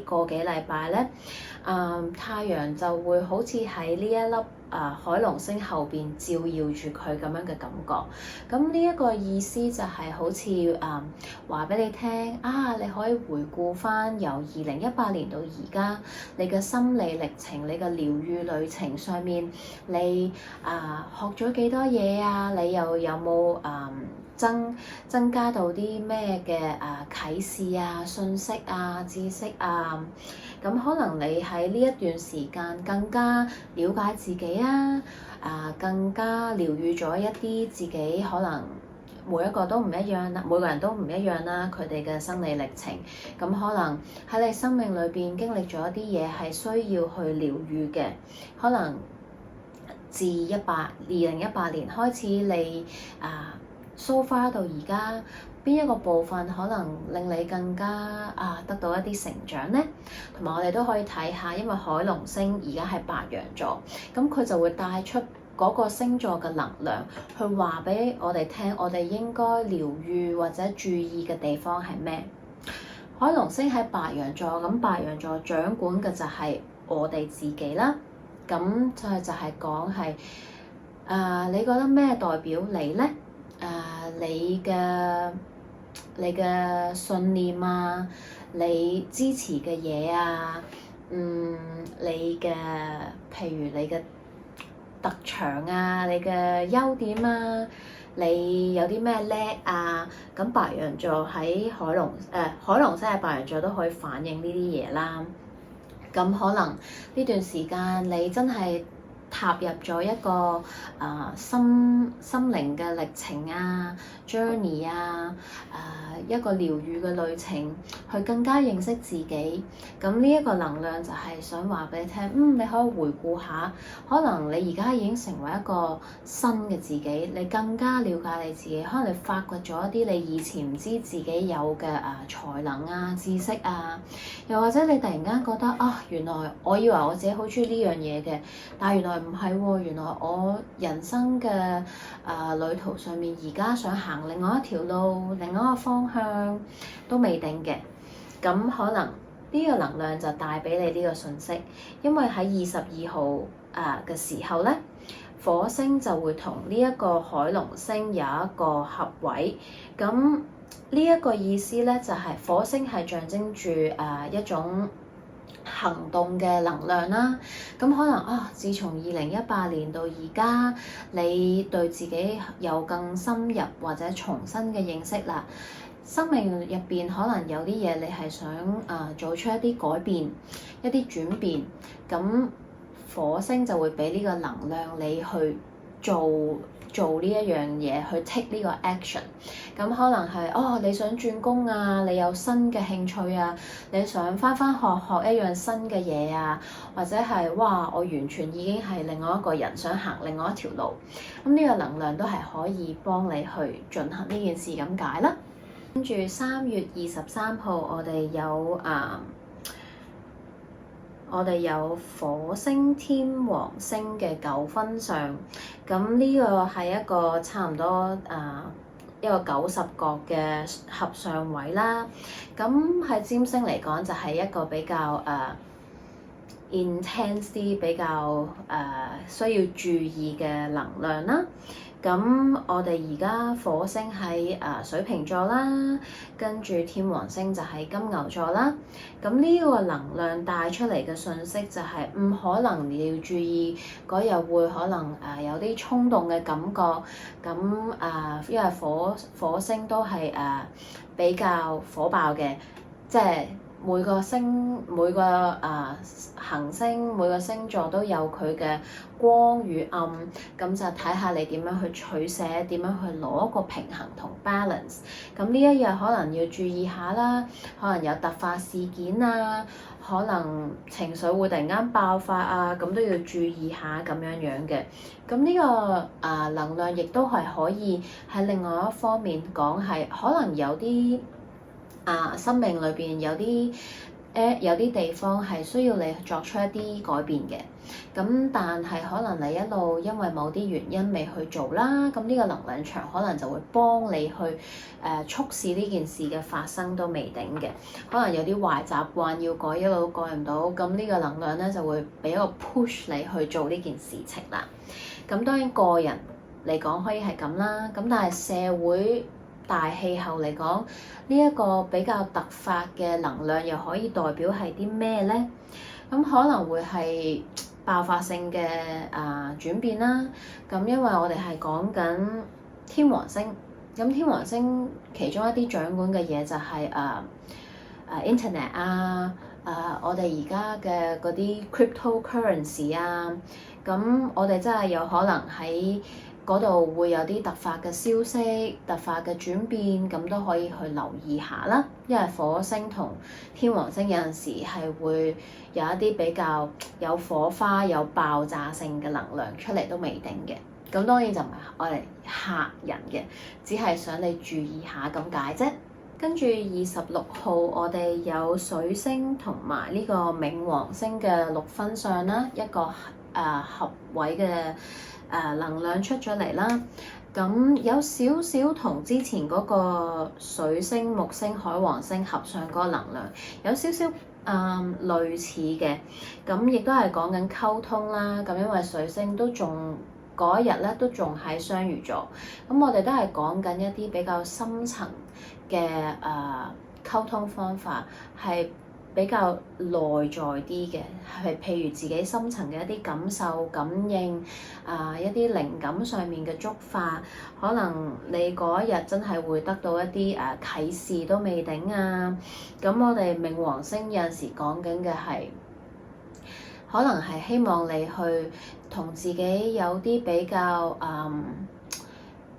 S1: 個幾禮拜咧，太陽就會好似喺呢一粒海龍星後邊照耀住佢咁樣嘅感覺。咁呢一個意思就係好似話俾你聽你可以回顧返由2018年到而家你嘅心理歷程、你嘅療愈旅程上面，你學咗幾多嘢啊？你又有冇增加到啲咩嘅啟示啊、信息啊、知識啊？咁可能你喺呢一段時間更加了解自己啊，更加療愈咗一啲自己可能每個人都唔一樣啦，佢哋嘅生理歷程。咁可能喺你生命裏邊經歷咗一啲嘢係需要去療愈嘅，可能自2018年開始你so far 到而家邊一個部分可能令你更加得到一啲成長呢？同埋我哋都可以睇下，因為海龍星而家係白羊座，咁佢就會帶出嗰個星座嘅能量，去話俾我哋聽，我哋應該療愈或者注意嘅地方係咩？海龍星喺白羊座，咁白羊座掌管嘅就係我哋自己啦。咁就係講係你覺得咩代表你呢？你嘅信念啊，你支持嘅嘢啊，你嘅譬如你嘅特長啊，你嘅優點啊，你有啲咩叻啊？咁白羊座喺海龍星喺白羊座都可以反映呢啲嘢啦。咁可能呢段時間你真係踏入咗一個心靈嘅歷程啊 journey 啊，一個療愈嘅旅程，去更加認識自己。咁呢一個能量就係想話俾你聽，你可以回顧下，可能你而家已經成為一個新嘅自己，你更加了解你自己，可能你發掘咗一啲你以前唔知自己有嘅才能啊、知識啊，又或者你突然間覺得原來我以為我自己好中意呢樣嘢嘅，但係原來唔係喎，原來我人生嘅旅途上面而家想行另外一條路、另外一個方向都未定嘅。咁可能呢個能量就帶俾你呢個信息，因為喺22號嘅時候咧，火星就會同呢一個海龍星有一個合位。咁呢一個意思咧就係火星係象徵住一種行動嘅能量啦。咁可能自從2018年到而家，你對自己有更深入或者重新嘅認識啦。生命入邊可能有啲嘢你係想做出一啲改變、一啲轉變，咁火星就會俾呢個能量你去做呢一樣嘢，去 take 呢個 action。咁可能係你想轉工啊，你有新嘅興趣啊，你想返學一樣新嘅嘢啊，或者係我完全已經係另外一個人，想行另外一條路。咁呢個能量都係可以幫你去進行呢件事咁解啦。跟住3月23號，我哋有火星天王星嘅9分相，咁呢個係一個差唔多一個90角嘅合相位啦。咁喺占星嚟講，就係一個比較intense 啲、比較需要注意嘅能量啦。咁我哋而家火星喺水瓶座啦，跟住天王星就喺金牛座啦。咁呢個能量帶出嚟嘅信息就係唔可能你要注意嗰日會可能有啲衝動嘅感覺。咁因為火星都係比較火爆嘅，即係每個行星每個星座都有佢嘅光與暗，咁就睇下你點樣去取捨，點樣去攞個平衡同 balance。咁呢一日可能要注意下啦，可能有突發事件啊，可能情緒會突然間爆發啊，咁都要注意下咁樣樣嘅。咁呢個能量亦都係可以喺另外一方面講，係可能有啲生命裏邊有啲地方係需要你作出一啲改變嘅，咁但係可能你一路因為某啲原因未去做啦，咁呢個能量場可能就會幫你去促使呢件事嘅發生都未定嘅，可能有啲壞習慣要改，一路改唔到，咁呢個能量咧就會俾一個 push 你去做呢件事情啦。咁當然個人嚟講可以係咁啦，咁但係社會大氣候嚟講，呢一個比較突發嘅能量又可以代表係啲咩咧？咁可能會係爆發性嘅轉變啦。咁因為我哋係講緊天王星，咁天王星其中一啲掌管嘅嘢就係internet 我哋而家嘅嗰啲 cryptocurrency 咁我哋真係有可能喺嗰度會有啲突發嘅消息、突發嘅轉變，咁都可以去留意下啦。因為火星同天王星有陣時係會有一啲比較有火花、有爆炸性嘅能量出嚟都未定嘅。咁當然就唔係我哋嚇人嘅，只係想你注意下咁解啫。跟住26號，我哋有水星同埋呢個冥王星嘅6分相啦，一個合位嘅能量出咗嚟啦。咁有少少同之前嗰個水星、木星、海王星合上嗰個能量有少少類似嘅，咁亦都係講緊溝通啦。咁因為水星都仲嗰一日咧都仲喺雙魚座，咁我哋都係講緊一啲比較深層嘅溝通方法，係比較內在啲嘅，係譬如自己深層嘅一啲感受、感應一啲靈感上面嘅觸發，可能你嗰一日真係會得到一啲啟示都未定啊。咁我哋冥王星有陣時講緊嘅係，可能係希望你去同自己有啲比較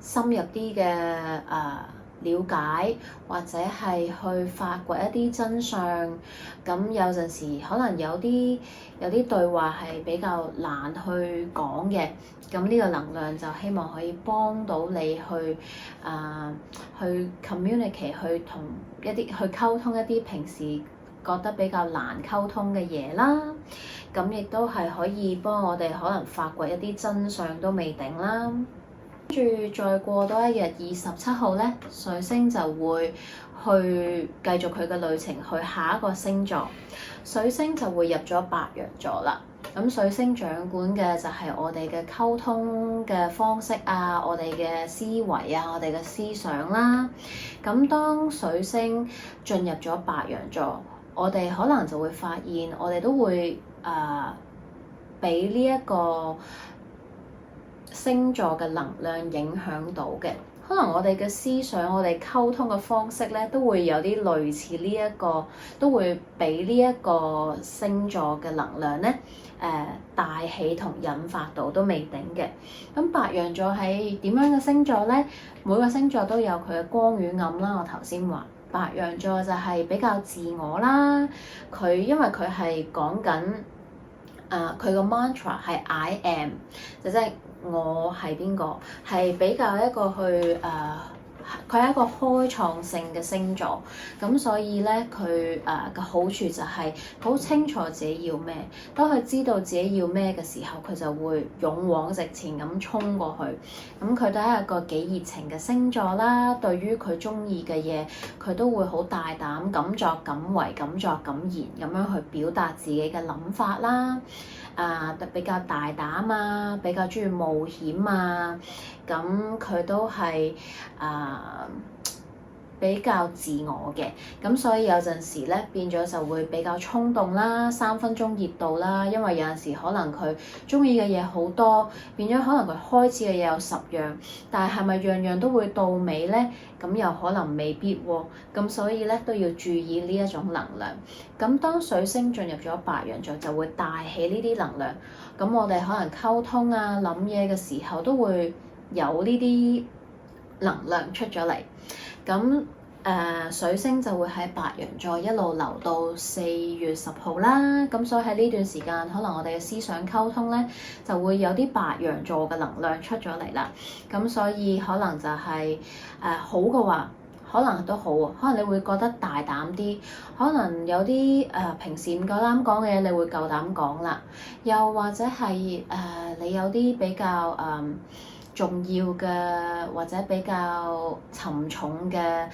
S1: 深入啲嘅了解，或者係去發掘一啲真相。咁有陣時可能有啲對話係比較難去講嘅，咁呢個能量就希望可以幫到你去 communicate， 去同一啲去溝通一啲平時覺得比較難溝通嘅嘢啦。咁亦都係可以幫我哋可能發掘一啲真相都未定啦。跟住再過多一日27號咧，水星就會去繼續佢嘅旅程去下一個星座，水星就會入咗白羊座啦。咁水星掌管嘅就係我哋嘅溝通嘅方式我哋嘅思維我哋嘅思想啦。咁當水星進入咗白羊座，我哋可能就會發現我哋都會俾呢一個星座嘅能量影響到嘅，可能我哋嘅思想、我哋溝通嘅方式咧，都會有啲類似呢一個，都會俾呢一個星座嘅能量咧，帶起同引發到都未定嘅。咁白羊座係點樣嘅星座咧？每個星座都有佢嘅光與暗啦。我頭先話白羊座就係比較自我啦，因為佢係講緊佢個 mantra 係 I am， 就即係我係邊個，係比較一個去佢係一個開創性嘅星座，咁所以咧佢嘅好處就係好清楚自己要咩。當佢知道自己要咩嘅時候，佢就會勇往直前咁衝過去。咁佢都係一個幾熱情嘅星座啦。對於佢中意嘅嘢，佢都會好大膽，敢作敢為，敢作敢言咁樣去表達自己嘅諗法啦。比較大膽比較中意冒險。咁佢都係比較中意冒險。咁佢都係咁佢都係比較自我嘅，咁所以有陣時咧變咗就會比較衝動啦，3分鐘熱度啦，因為有陣時可能佢中意嘅嘢好多，變咗可能佢開始嘅嘢有10樣，但係咪樣樣都會到尾咧？咁又可能未必喎，咁所以咧都要注意呢一種能量。咁當水星進入咗白羊座就會帶起呢啲能量，咁我哋可能溝通啊、諗嘢嘅時候都會有呢啲能量出咗嚟。咁水星就會喺白羊座一路流到4月10號啦，咁所以喺呢段時間，可能我哋嘅思想溝通咧就會有啲白羊座嘅能量出咗嚟啦。咁所以可能就係好嘅話，可能都好喎，可能你會覺得大膽啲，可能有啲平時唔夠膽講嘅嘢，你會夠膽講啦。又或者係你有啲比較重要嘅或者比較沉重嘅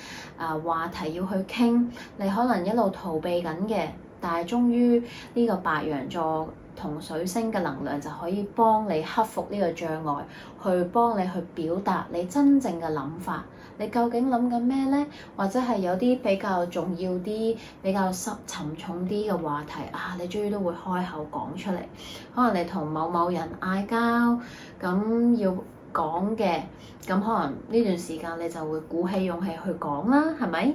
S1: 話題要去傾，你可能一路逃避緊嘅，但係終於呢個白羊座同水星嘅能量就可以幫你克服呢個障礙，去幫你去表達你真正嘅諗法。你究竟諗緊咩咧？或者係有啲比較重要啲、比較沉重啲嘅話題你終於都會開口講出嚟。可能你同某某人嗌交，咁要講嘅，咁可能呢段時間你就會鼓起勇氣去講啦，係咪？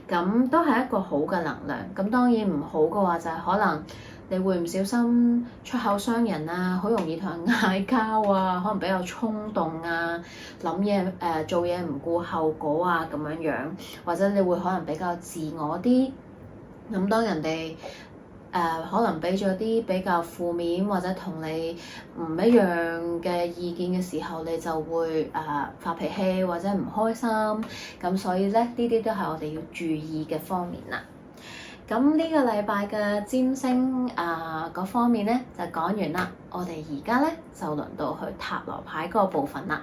S1: 咁都係一個好嘅能量。咁當然唔好嘅話就係可能你會唔小心出口傷人啊，好容易同人嗌交啊，可能比較衝動啊，諗嘢做嘢唔顧後果啊咁樣樣，或者你會可能比較自我啲。咁當人哋可能俾咗啲比較負面或者同你唔一樣嘅意見嘅時候，你就會發脾氣或者唔開心。咁所以咧，呢啲都係我哋要注意嘅方面啦。咁呢個禮拜嘅占星嗰方面咧就講完啦。我哋而家咧就輪到去塔羅牌嗰個部分啦。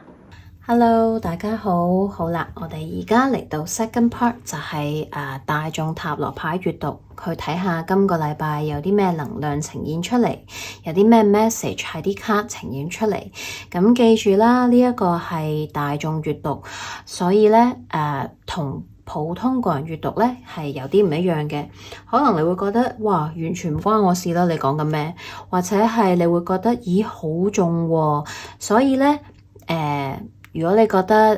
S1: Hello， 大家好，好啦，我哋而家嚟到 second part 就係大眾塔羅牌閲讀，去睇下今個禮拜有啲咩能量呈現出嚟，有啲咩 message 喺啲卡呈現出嚟。咁記住啦，呢一個係大眾閲讀，所以咧同普通個人閲讀咧係有啲唔一樣嘅。可能你會覺得哇，完全唔關我事啦，你講緊咩？或者係你會覺得咦，好重喎。所以咧如果你覺得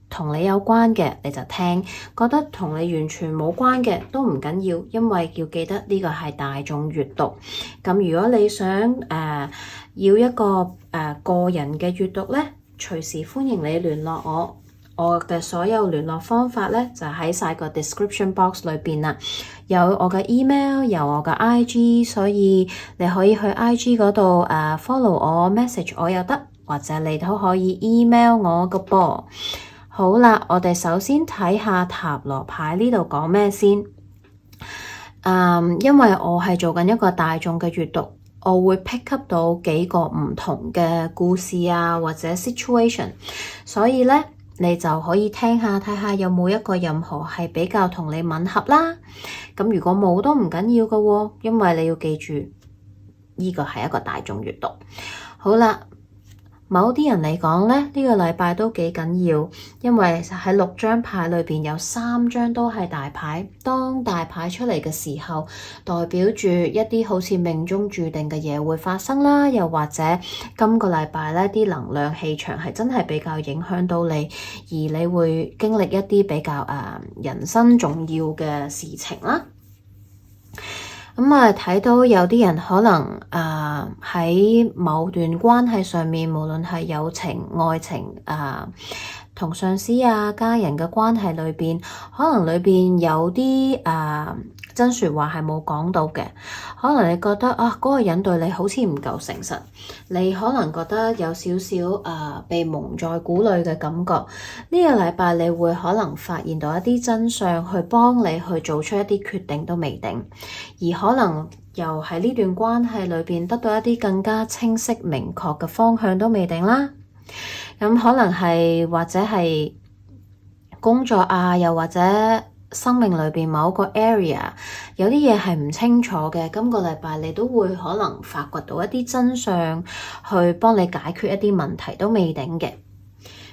S1: 同你有關嘅，你就聽；覺得同你完全冇關嘅都唔緊要，因為要記得呢個係大眾閲讀。咁如果你想要一個個人嘅閲讀咧，隨時歡迎你聯絡我。我嘅所有聯絡方法咧就喺晒個 description box 裏邊啦，有我嘅 email，有我嘅 IG， 所以你可以去 IG 嗰度follow我 message 我又得。或者你都可以 email 我個噃。好啦，我哋首先睇下塔羅牌呢度講咩先。因為我係做緊一個大眾嘅閲讀，我會 pick up 到幾個唔同嘅故事啊，或者 situation， 所以咧你就可以聽下睇下有冇一個任何係比較同你吻合啦。咁如果冇都唔緊要㗎喎，因為你要記住呢個係一個大眾閲讀。好啦。某啲人嚟講咧，呢個禮拜都幾緊要，因為喺6張牌裏邊有3張都係大牌。當大牌出嚟嘅時候，代表住一啲好似命中注定嘅嘢會發生啦，又或者今個禮拜咧啲能量氣場係真係比較影響到你，而你會經歷一啲比較人生重要嘅事情啦。咁睇到有啲人可能喺某段關係上面，無論係友情、愛情同上司家人嘅關係裏邊，可能裏邊有啲真說話係冇講到嘅。可能你覺得嗰個人對你好似唔夠誠實，你可能覺得有少少被蒙在鼓裏嘅感覺。呢個禮拜你會可能發現到一啲真相，去幫你去做出一啲決定都未定，而可能又喺呢段關係裏邊得到一啲更加清晰明確嘅方向都未定啦。咁可能係或者係工作又或者生命裏邊某一個 area 有啲嘢係唔清楚嘅，今個禮拜你都會可能發掘到一啲真相，去幫你解決一啲問題都未定嘅。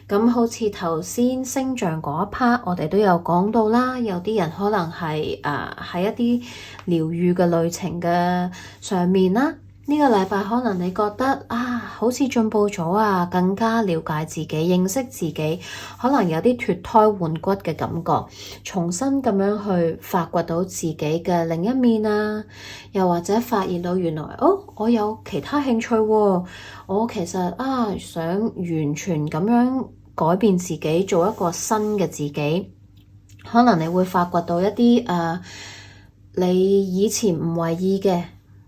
S1: 咁好似頭先星象嗰一 part，我哋都有講到啦。有啲人可能係喺一啲療癒嘅旅程嘅上面啦。呢個禮拜可能你覺得好似進步咗啊，更加了解自己、認識自己，可能有啲脫胎換骨嘅感覺，重新咁樣去發掘到自己嘅另一面啊，又或者發現到原來我有其他興趣喎，我其實想完全咁樣改變自己，做一個新嘅自己。可能你會發掘到一啲你以前唔為意嘅，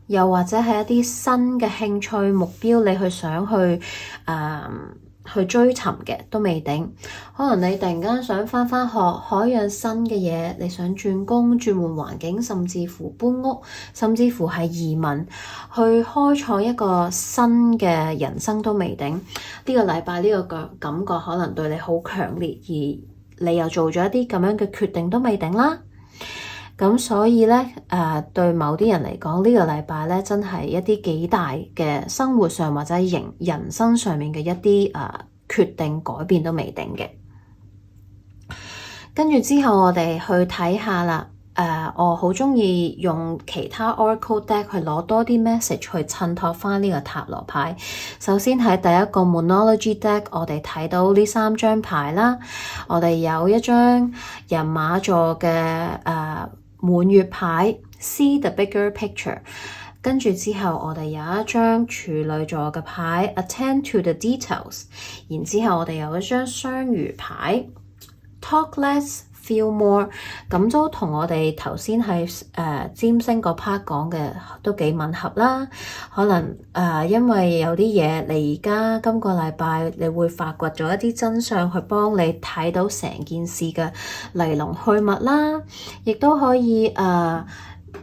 S1: 又或者係一啲新嘅興趣目標，你去想去追尋嘅都未定。可能你突然間想返學一樣新嘅嘢，你想轉工、轉換環境，甚至乎搬屋，甚至乎係移民，去開創一個新嘅人生都未定。呢個禮拜呢個感覺可能對你好強烈，而你又做咗一啲咁樣嘅決定都未定啦。咁所以咧，對某啲人嚟講，呢個禮拜咧真係一啲幾大嘅生活上或者人生上面嘅一啲決定改變都未定嘅。跟住之後我哋去睇下啦。我好鍾意用其他 Oracle deck 去攞多啲 message 去襯托返呢個塔羅牌。首先喺第一個 Monology deck， 我哋睇到呢3張牌啦。我哋有一張人馬座嘅滿月牌 See the bigger picture， 跟住之後我哋有一張處女座嘅牌 Attend to the details， 然之後我哋有一張雙魚牌 Talk less feel more， 咁都同我哋頭先喺占星嗰 part 講嘅都幾吻合啦。可能因為有啲嘢你而家今個禮拜你會發掘咗一啲真相，去幫你睇到成件事嘅來龍去脈啦，亦都可以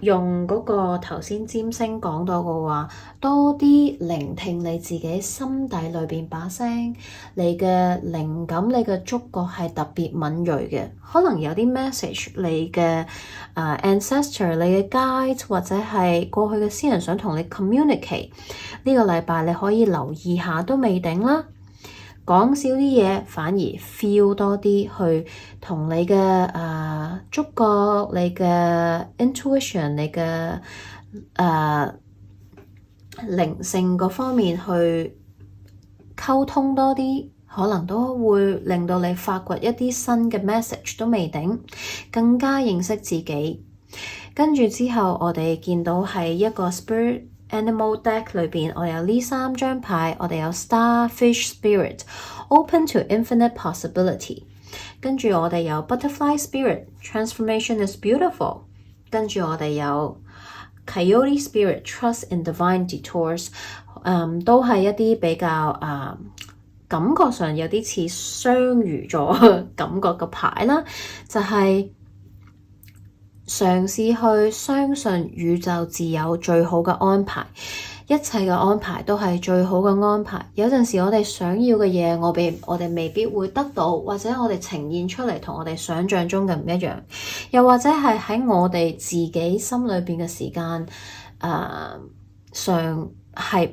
S1: 用嗰個頭先占星講到嘅話，多啲聆聽你自己心底裏邊把聲，你嘅靈感、你嘅觸覺係特別敏銳嘅。可能有啲 message， 你嘅ancestor、你嘅 guide 或者係過去嘅先人想同你 communicate， 呢個禮拜你可以留意下都未定啦。講少啲嘢，反而 feel 多啲，去同你嘅觸覺、你嘅 intuition、你嘅靈性嗰方面去溝通多啲，可能都會令到你發掘一啲新嘅 message 都未定，更加認識自己。跟住之後，我哋見到係一個 Spirit Animal deck 裏邊，我哋有呢3張牌，我哋有 Starfish Spirit Open to Infinite Possibility， 跟住我哋有 Butterfly Spirit Transformation is Beautiful， 跟住我哋有 Coyote Spirit Trust in Divine Detours， 都係一啲比較感覺上有啲似雙魚座感覺嘅牌啦，就係嘗試去相信宇宙自有最好嘅安排，一切嘅安排都係最好嘅安排。有陣時我哋想要嘅嘢，我哋未必會得到，或者我哋呈現出嚟同我哋想象中嘅唔一樣，又或者係喺我哋自己心裏邊嘅時間上係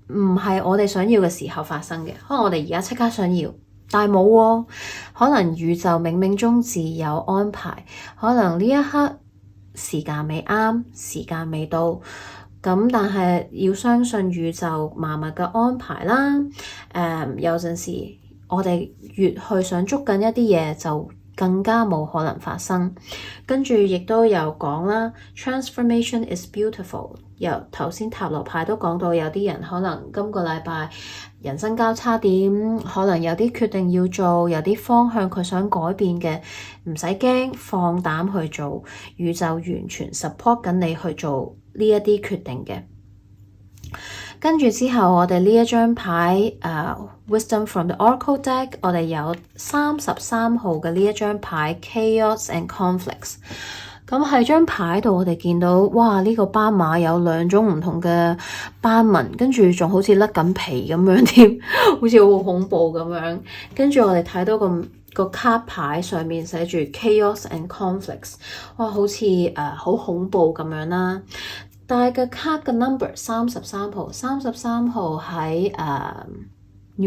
S1: 唔係我哋想要嘅時候發生嘅。可能我哋而家即刻想要，但係冇喎，可能宇宙冥冥中自有安排，可能呢一刻時間未啱，時間未到，咁但係要相信宇宙萬物嘅安排啦。有陣時我哋越去想捉緊一啲嘢，就更加冇可能發生。跟住亦都有講啦 ，Transformation is beautiful。由頭先塔羅牌都講到，有啲人可能今個禮拜人生交叉點，可能有啲決定要做，有啲方向佢想改變嘅，唔使驚，放膽去做，宇宙完全 support 緊你去做呢一啲決定嘅。跟住之後，我哋呢一張牌Wisdom from the Oracle deck， 我哋有33號嘅呢一張牌 Chaos and Conflicts。咁喺張牌度，我哋見到哇，呢個斑馬有2種唔同嘅斑紋，跟住仲好似甩緊皮咁樣添，好似好恐怖咁樣。跟住我哋睇到個卡牌上面寫住 Chaos and Conflicts， 哇，好似好恐怖咁樣啦。但係個卡嘅 number 33號喺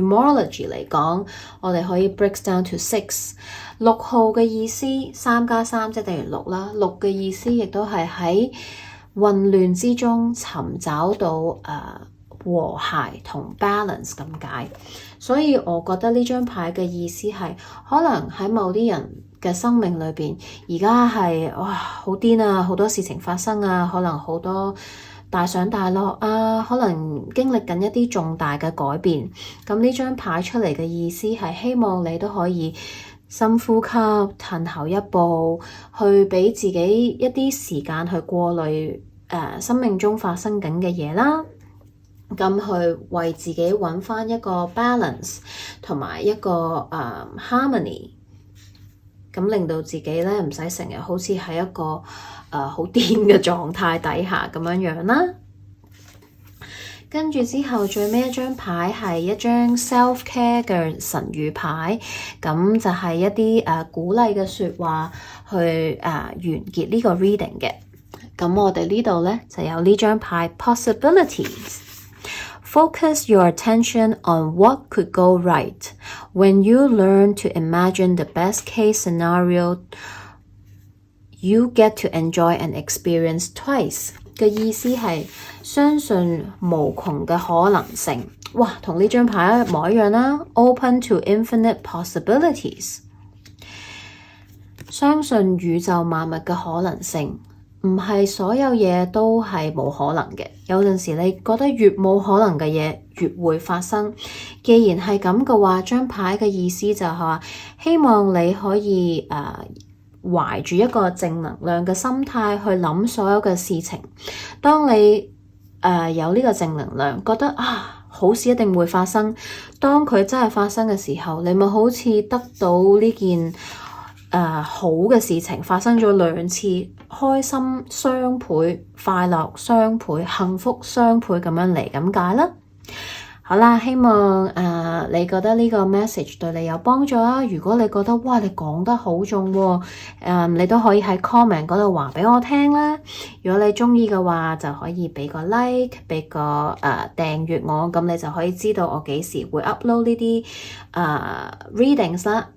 S1: numerology 嚟講，我哋可以 break down to 6。6號嘅意思3+3即係等於6啦。6嘅意思亦都係喺混亂之中尋找到和諧同 balance 咁解。所以我覺得呢張牌嘅意思係可能喺某啲人嘅生命裏邊，而家係哇好癲啊，好多事情發生啊，可能好多大上大落啊，可能經歷緊一啲重大嘅改變。咁呢張牌出嚟嘅意思係希望你都可以深呼吸，退後一步，去俾自己一啲時間去過濾生命中發生緊嘅嘢啦。咁去為自己揾翻一個 balance 同埋一個harmony， 咁令到自己咧唔使成日好似喺一個好癲嘅狀態底下咁樣樣啦。跟住之後最尾一張牌係一張 self-care 嘅神諭牌，咁就係一啲鼓勵嘅說話去完結呢個 reading 嘅。咁我哋呢度咧就有呢張牌 possibilities。Focus your attention on what could go right. When you learn to imagine the best case scenario, you get to enjoy and experience twice. 嘅意思係相信無窮嘅可能性。哇，同呢張牌一模一樣啦。Open to infinite possibilities. 相信宇宙萬物嘅可能性。唔係所有嘢都係冇可能嘅，有陣時你覺得越冇可能嘅嘢越會發生。既然係咁嘅話，張牌嘅意思就係話，希望你可以懷住一個正能量嘅心態去諗所有嘅事情。當你有呢個正能量，覺得好事一定會發生，當佢真係發生嘅時候，你咪好似得到呢件好嘅事情發生咗2次，開心雙倍，快樂雙倍，幸福雙倍咁樣嚟咁解啦。好啦，希望你覺得呢個 message 對你有幫助啦。如果你覺得哇你講得好中喎，你都可以喺 comment 嗰度話俾我聽啦。如果你中意嘅話，就可以俾個 like， 俾個訂閱我，咁你就可以知道我幾時會 upload 呢啲readings 啦。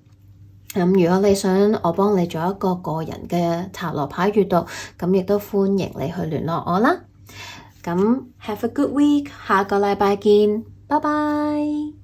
S1: 咁如果你想我幫你做一個個人嘅塔羅牌閱讀，咁亦都歡迎你去聯絡我啦。咁 have a good week， 下個禮拜見，拜拜。